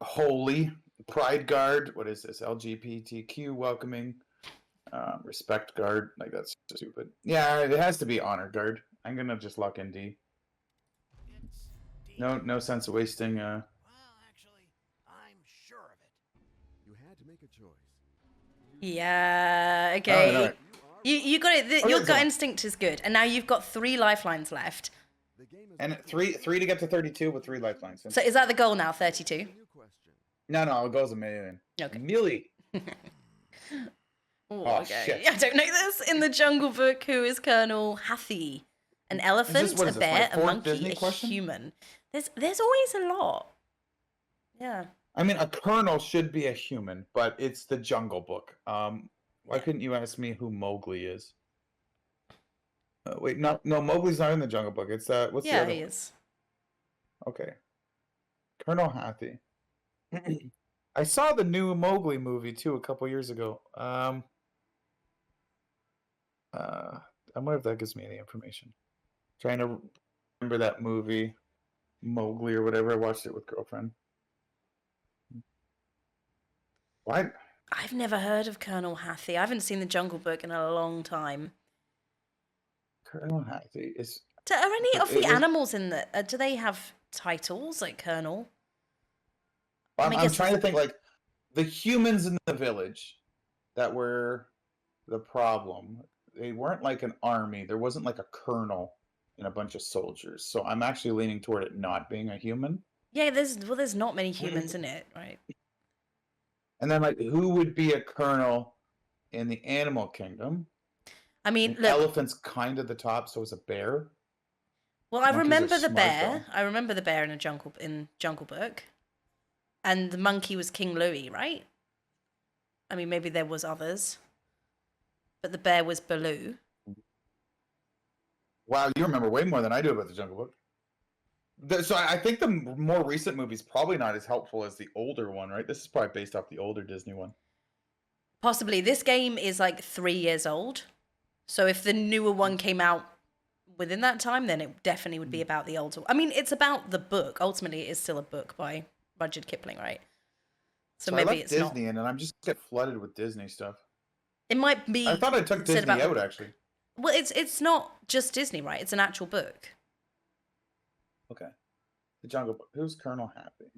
holy. Pride guard, what is this? LGBTQ welcoming. Respect guard, like that's stupid. Yeah, it has to be honor guard. I'm gonna just lock in D. It's D. No sense of wasting. Well, actually, I'm sure of it. You had to make a choice. Yeah, okay. All right. You got it. Okay, Your so- gut instinct is good. And now you've got 3 lifelines left. The game is And three to get to 32 with 3 lifelines. So is that the goal now, 32? new question. No, it goes a million. Okay. Millie. Ooh, Oh, okay. shit. I don't know this. In the Jungle Book, who is Colonel Hathi? An elephant, what a is this, bear, my a fourth monkey, Disney a question? human. There's always a lot. Yeah. I mean, a colonel should be a human, but it's the Jungle Book. Why couldn't you ask me who Mowgli is? Wait, no, Mowgli's not in the Jungle Book. It's what's the Yeah, other he one? is. Okay, Colonel Hathi. I saw the new Mowgli movie too a couple years ago. I wonder if that gives me any information. Trying to remember that movie, Mowgli or whatever. I watched it with girlfriend. Why? I've never heard of Colonel Hathi. I haven't seen the Jungle Book in a long time. Colonel Hathi is. Are any of It the was- animals in the? Do they have titles like Colonel? I mean, I'm guess trying to it's- think like the humans in the village that were the problem. They weren't like an army. There wasn't like a colonel and a bunch of soldiers. So I'm actually leaning toward it not being a human. Yeah, there's not many humans in it, right? And then like who would be a colonel in the animal kingdom? I mean, An look. elephant's kind of the top, so it's a bear. Well, I Monkeys are remember the smart, bear. though. I remember the bear in Jungle Book, and the monkey was King Louis, right? I mean, maybe there was others, but the bear was Baloo. Wow, you remember way more than I do about the Jungle Book. So I think the more recent movie's probably not as helpful as the older one, right? This is probably based off the older Disney one. Possibly. This game is like 3 years old, so if the newer one came out within that time, then it definitely would be about the older. I mean, it's about the book. Ultimately, it is still a book by Rudyard Kipling, right? So I maybe left it's Disney not. in, and I'm just get flooded with Disney stuff. It might be. I thought I took said Disney about the out book. actually. Well, it's not just Disney, right? It's an actual book. Okay, the Jungle Book. Who's Colonel Happy?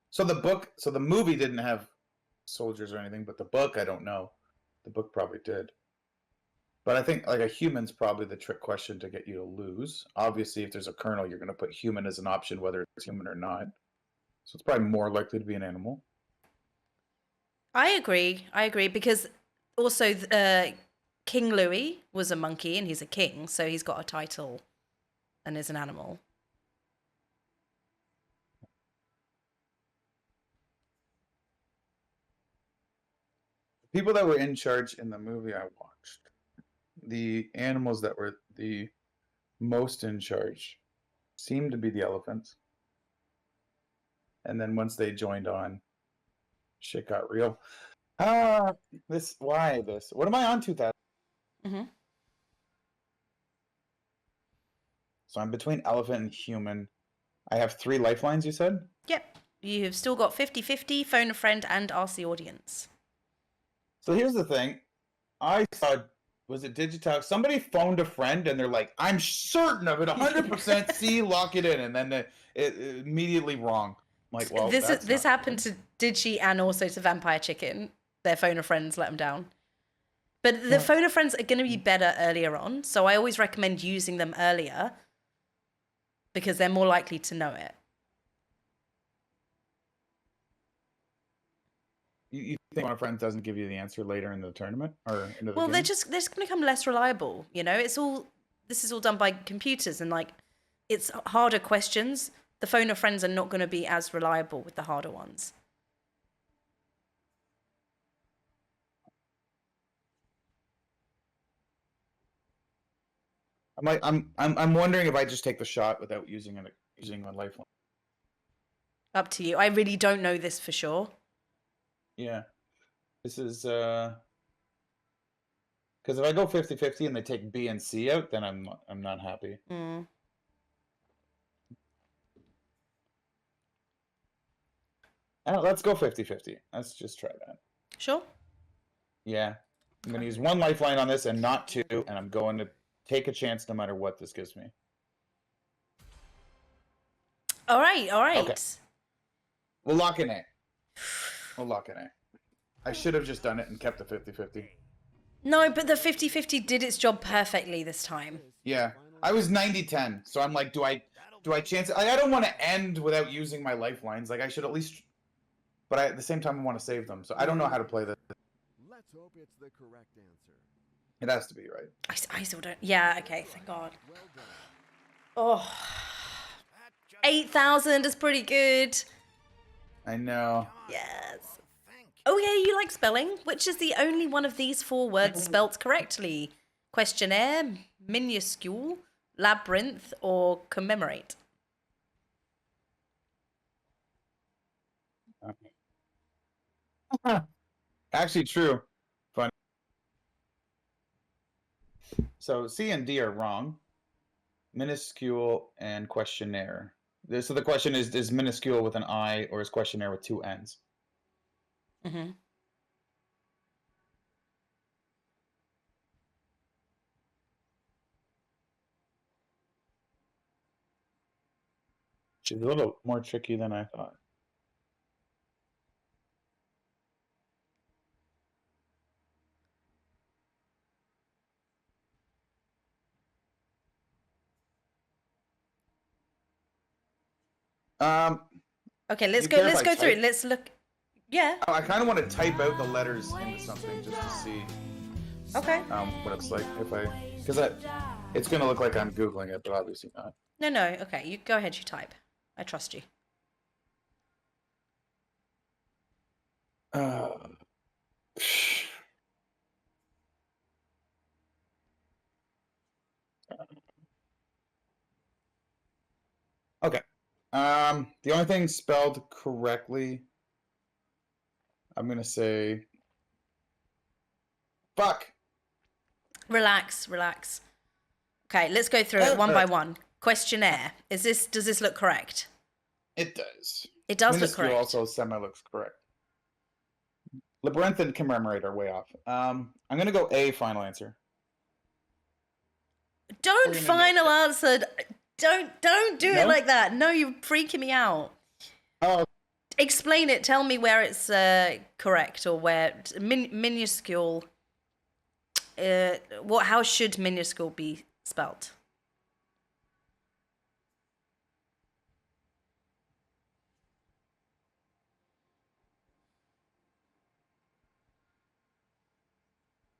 So the movie didn't have soldiers or anything, but the book, I don't know. The book probably did. But I think like a human's probably the trick question to get you to lose. Obviously, if there's a colonel, you're going to put human as an option, whether it's human or not. So it's probably more likely to be an animal. I agree, because also King Louis was a monkey and he's a king, so he's got a title and is an animal. People that were in charge in the movie I watched, the animals that were the most in charge seemed to be the elephants. And then once they joined on, shit got real. Why this? What am I on 2000? Mm-hmm. So I'm between elephant and human. I have 3 lifelines, you said? Yep. You've still got 50-50, phone a friend, and ask the audience. So here's the thing. I saw, was it Digitalk? Somebody phoned a friend and they're like, I'm certain of it, 100%, see, lock it in. And then it immediately wrong. I'm like, well, this happened to Digi and also to Vampire Chicken. Their phone a friends let them down. But the phone a friends are going to be better earlier on. So I always recommend using them earlier because they're more likely to know it. You think one of friends doesn't give you the answer later in the tournament or into the Well, game? they're just going to become less reliable. You know, this is all done by computers and like it's harder questions. The phone a friends are not going to be as reliable with the harder ones. I'm wondering if I just take the shot without using a lifeline. Up to you. I really don't know this for sure. Yeah. This is because if I go 50-50 and they take B and C out, then I'm not happy. Mm. Let's go 50-50. Let's just try that. Sure. Yeah. I'm going to use 1 lifeline on this and not 2, and I'm going to take a chance no matter what this gives me. All right. Okay. We'll lock in it. We'll lock in A. I should have just done it and kept the 50-50. No, but the 50-50 did its job perfectly this time. Yeah, I was 90-10, so I'm like, do I chance it? I don't want to end without using my lifelines. Like, I should at least, but at the same time, I want to save them. So I don't know how to play this. Let's hope it's the correct answer. It has to be, right? I still don't. Yeah, okay, thank God. Well done. Oh, 8,000 is pretty good. I know. Yes. Oh yeah, you like spelling? Which is the only one of these 4 words spelt correctly? Questionnaire, minuscule, labyrinth, or commemorate? Actually, true. Funny. So C and D are wrong. Minuscule and questionnaire. So the question is minuscule with an I or is questionnaire with 2 N's? Mm-hmm. Which is a little more tricky than I thought. Okay, let's You go. care Let's if I go through it. type? Let's look. Yeah. I kind of want to type out the letters into something just to see Okay. what it's like if because it's gonna look like I'm googling it, but obviously not. No. Okay, you go ahead. You type. I trust you. Okay. The only thing spelled correctly, I'm gonna say, fuck. Relax. Okay, let's go through it one by one. Questionnaire. Does this look correct? It does. It does look Minuscule correct. also semi looks correct. Labyrinth and commemorate are way off. I'm gonna go A, final answer. Don't We're gonna final answer. Don't do it No? like that. No, you're freaking me out. Oh, Explain it. Tell me where it's correct or where minuscule. How should minuscule be spelled?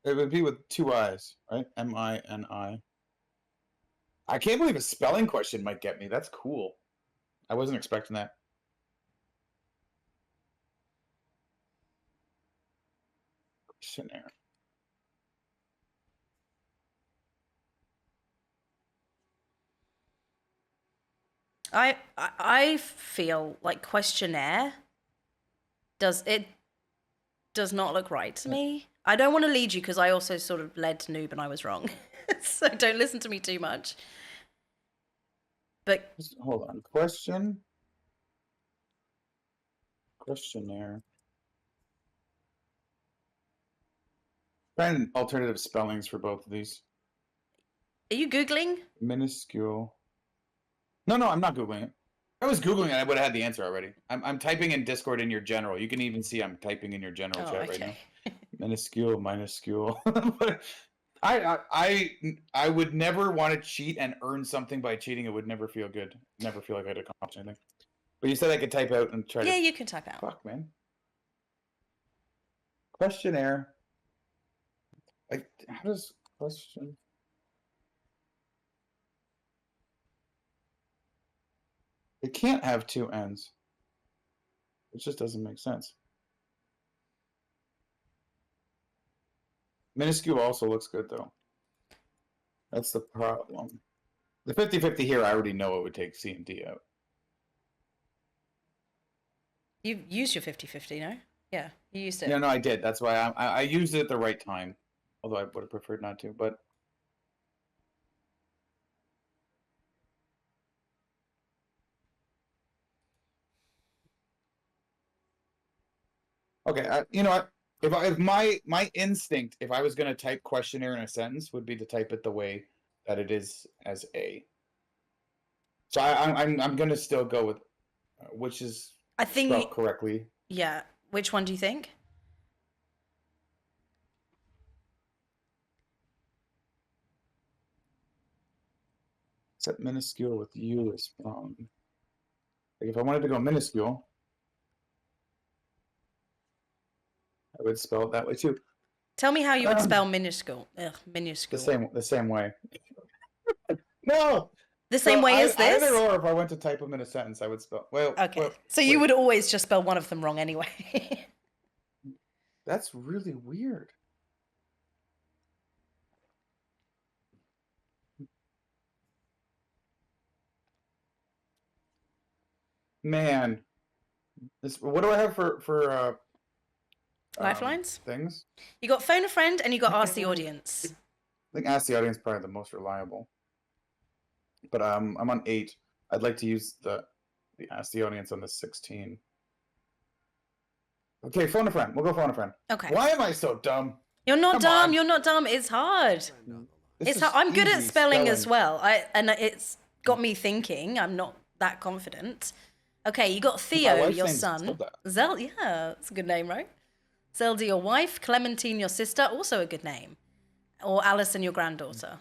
it would be with 2 I's, right? M-I-N-I. I can't believe a spelling question might get me. That's cool. I wasn't expecting that. Questionnaire. I feel like questionnaire does not look right to me. I don't want to lead you because I also sort of led to Noob and I was wrong. So don't listen to me too much. But Hold on. Questionnaire. Find alternative spellings for both of these. are you Googling? Minuscule. No, I'm not Googling it. If I was Googling it, I would have had the answer already. I'm typing in Discord in your general. You can even see I'm typing in your general Oh, chat right now. okay. Minuscule, minuscule. I would never want to cheat and earn something by cheating. It would never feel good. Never feel like I'd accomplish anything. But you said I could type out and try Yeah, to. you can type out. Fuck, man. Questionnaire. Like, how does question? It can't have 2 N's. It just doesn't make sense. Minuscule also looks good, though. That's the problem. The 50-50 here, I already know it would take C and D out. You used your 50-50, no? Yeah, you used it. Yeah, no, I did. That's why I used it at the right time. Although I would have preferred not to, but... Okay, you know what? If my instinct, if I was going to type questionnaire in a sentence, would be to type it the way that it is as A. So I'm going to still go with which is I think spelled correctly. yeah, Which one do you think? Except minuscule with U is wrong. Like if I wanted to go minuscule, I would spell it that way too. Tell me how you would spell minuscule. Ugh, minuscule. The same way. No. The same way as this? Either or, if I went to type them in a sentence, I would spell. Okay. So you would always just spell one of them wrong anyway. That's really weird. Man, what do I have for Lifelines? Things? You got phone a friend and you got ask the audience. I think ask the audience is probably the most reliable. But I'm on 8. I'd like to use the ask the audience on the 16. Okay, phone a friend. We'll go phone a friend. Okay. Why am I so dumb? You're not Come dumb. on. You're not dumb. It's hard. It's hard. I'm good at spelling as well. And it's got me thinking. I'm not that confident. Okay, you got Theo, your son. Zel, yeah, that's a good name, right? Zelda, your wife. Clementine, your sister, also a good name. Or Alison, your granddaughter.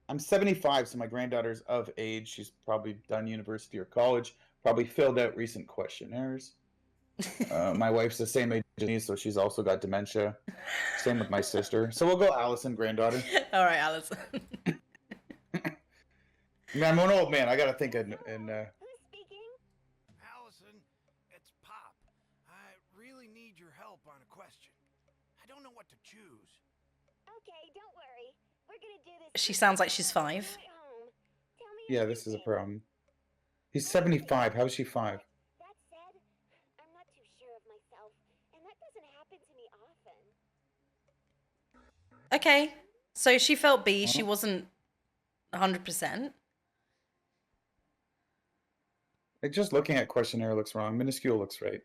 I'm 75, so my granddaughter's of age. She's probably done university or college. Probably filled out recent questionnaires. My wife's the same age as me, so she's also got dementia. Same with my sister. So we'll go Allison, granddaughter. All right, Allison. I'm an old man. I got to think in Who's speaking? Allison, it's Pop. I really need your help on a question. I don't know what to choose. Okay, don't worry. We're gonna do this. She sounds like she's 5. Right home. Tell me Yeah, this is a problem. He's 75. How is she 5? That said, I'm not too sure of myself, and that doesn't happen to me often. Okay, so she felt B. She wasn't 100%. Like just looking at questionnaire looks wrong. Minuscule looks right.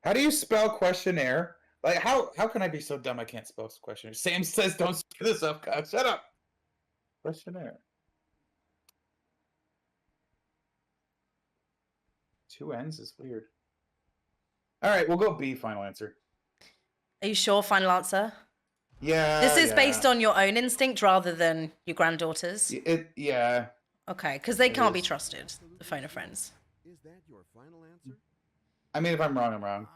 How do you spell questionnaire? Like how can I be so dumb I can't spell questionnaire? Sam says don't screw this up, guys. Shut up. Questionnaire. 2 N's is weird. All right, we'll go B. Final answer. Are you sure? Final answer? Yeah. This is based on your own instinct rather than your granddaughter's? Yeah. Okay, because they can't be trusted, the phone of friends. Is that your final answer? I mean, if I'm wrong, I'm wrong.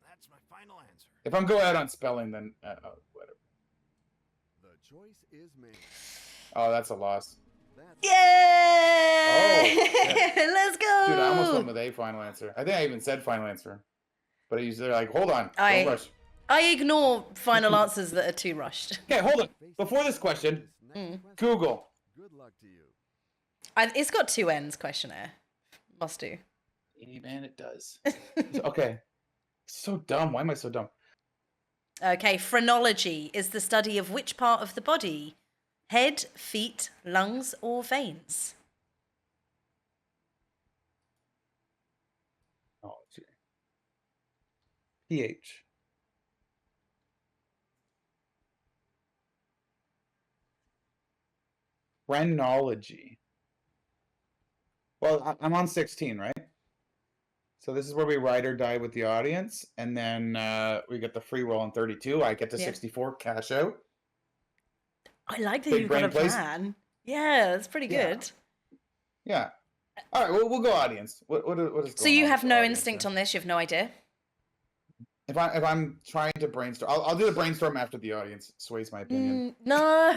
That's my final answer. If I'm going out on spelling, then whatever. The choice is made. Oh, that's a loss. Yay! Oh, Let's go! Dude, I almost went with a final answer. I think I even said final answer. But they're like, hold on. Don't rush. I ignore final answers that are too rushed. Okay, hold on. Before this question, Google. Good luck to you. It's got 2 N's, questionnaire. Must do. Hey, man, it does. Okay. So dumb. Why am I so dumb? Okay, phrenology is the study of which part of the body? Head, feet, lungs, or veins? Oh, gee. pH. Phrenology. Well, I'm on 16, right? So this is where we ride or die with the audience, and then we get the free roll on 32. I get to 64, cash out. I like that Big you've got a brain place. plan. Yeah, that's pretty Yeah. good. Yeah. All right, we'll go audience. What is So going you on have with no the audience instinct here? on this? You have no idea? If I'm trying to brainstorm, I'll do the brainstorm after the audience sways my opinion. No.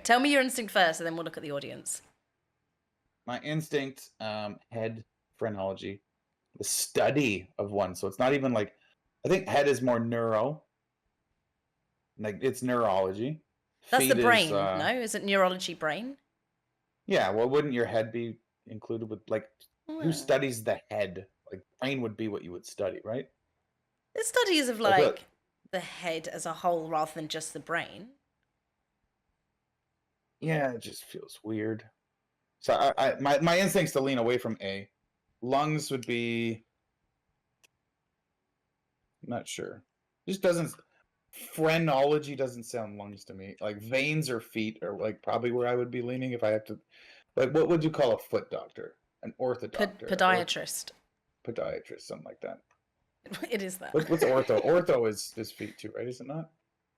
Tell me your instinct first, and then we'll look at the audience. My instinct, head phrenology, the study of one. So it's not even like, I think head is more neuro, like it's neurology. That's Feet the brain, is, no? Is it neurology brain? Yeah, well, wouldn't your head be included with, like, Well, who studies the head? Like, brain would be what you would study, right? the studies of Like what? like the head as a whole rather than just the brain. Yeah, it just feels weird. So my instinct's to lean away from A. Lungs would be, I'm not sure. Just doesn't, phrenology doesn't sound lungs to me. Like veins or feet are like probably where I would be leaning if I have to, like what would you call a foot doctor? An orthodoctor. Podiatrist. Podiatrist, something like that. It is that. What's ortho? Ortho is feet too, right? Is it not?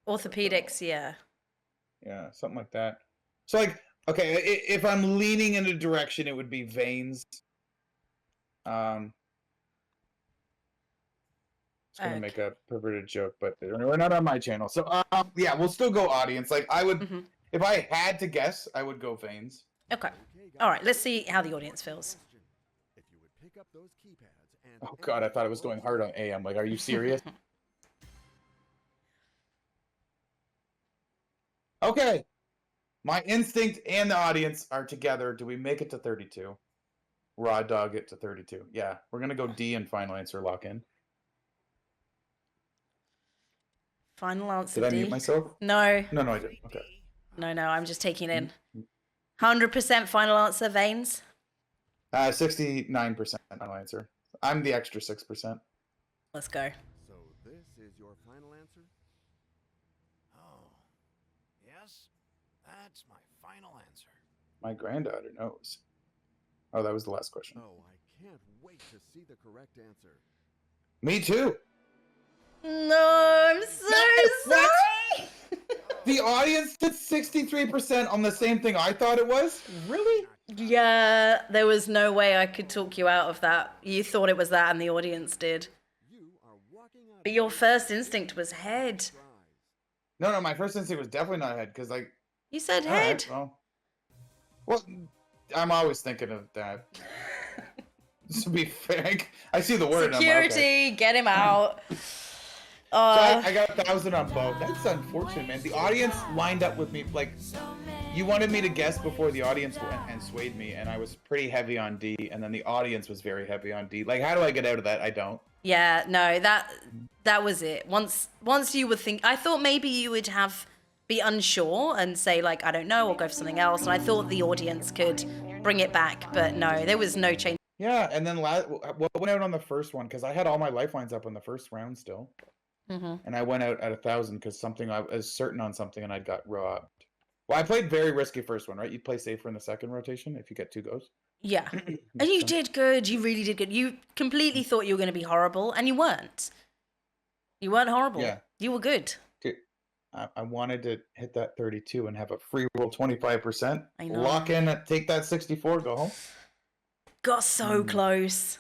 Orthopedics, yeah. Yeah, something like that. So like, okay, if I'm leaning in a direction, it would be veins. It's gonna make a perverted joke, but we're not on my channel. So yeah, we'll still go audience. Like I would, if I had to guess, I would go veins. Okay. All right. Let's see how the audience feels. If you would pick up those keypads and Oh God, I thought it was going hard on A. I'm like, are you serious? Okay. My instinct and the audience are together. Do we make it to 32? Raw dog it to 32. Yeah, we're gonna go D and final answer lock in. Final answer. Did I D. mute myself? No. No, I didn't. Okay. No, I'm just taking in. 100% final answer, veins. 69% final answer. I'm the extra 6%. Let's go. So this is your final answer? Oh, yes, that's my final answer. My granddaughter knows. Oh, that was the last question. Oh, I can't wait to see the correct answer. Me too. No, I'm so sorry. The audience did 63% on the same thing I thought it was? Really? Yeah, there was no way I could talk you out of that. You thought it was that and the audience did. You are walking out. But your first instinct was head. No, my first instinct was definitely not head, because like... You said all right, head. well, I'm always thinking of that. To be frank, I see the word. And I'm like, Security, okay. get him out. So I got 1,000 on both. That's unfortunate, man. The audience lined up with me. Like, you wanted me to guess before the audience went and swayed me, and I was pretty heavy on D, and then the audience was very heavy on D. Like, how do I get out of that? I don't. Yeah, no, that was it. Once you would think, I thought maybe you would be unsure and say like, I don't know, or go for something else. And I thought the audience could bring it back, but no, there was no change. Yeah, and then what went out on the first one? Because I had all my lifelines up on the first round still. And I went out at 1,000 because something I was certain on something and I got robbed. Well, I played very risky first one, right? You'd play safer in the second rotation if you get 2 goes. Yeah. And you did good. You really did good. You completely thought you were going to be horrible, and you weren't. You weren't horrible. Yeah. You were good. Dude, I wanted to hit that 32 and have a free roll 25%. I know. Lock in, take that 64, go home. Got so close.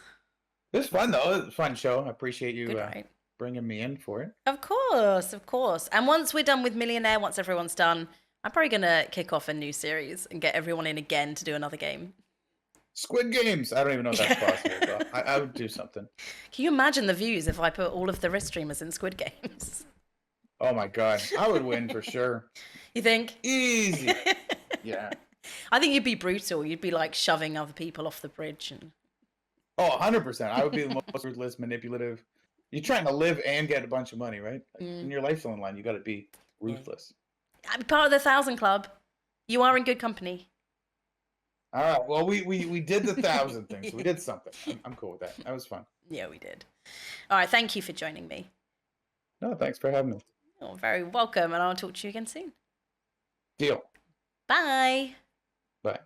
It was fun, though. It was a fun show. I appreciate you Good, right? bringing me in for it. Of course, of course. And once we're done with Millionaire, once everyone's done, I'm probably going to kick off a new series and get everyone in again to do another game. Squid Games. I don't even know if that's possible, but I would do something. Can you imagine the views if I put all of the wrist streamers in Squid Games? Oh my God. I would win for sure. You think? Easy. Yeah. I think you'd be brutal. You'd be like shoving other people off the bridge. And... Oh, 100%. I would be the most ruthless, manipulative. You're trying to live and get a bunch of money, right? Like, in your life's on the line, you got to be ruthless. I'm part of the 1,000 Club. You are in good company. All right. Well, we did the 1,000 thing, so we did something. I'm cool with that. That was fun. Yeah, we did. All right. Thank you for joining me. No, thanks for having me. You're very welcome, and I'll talk to you again soon. Deal. Bye. Bye.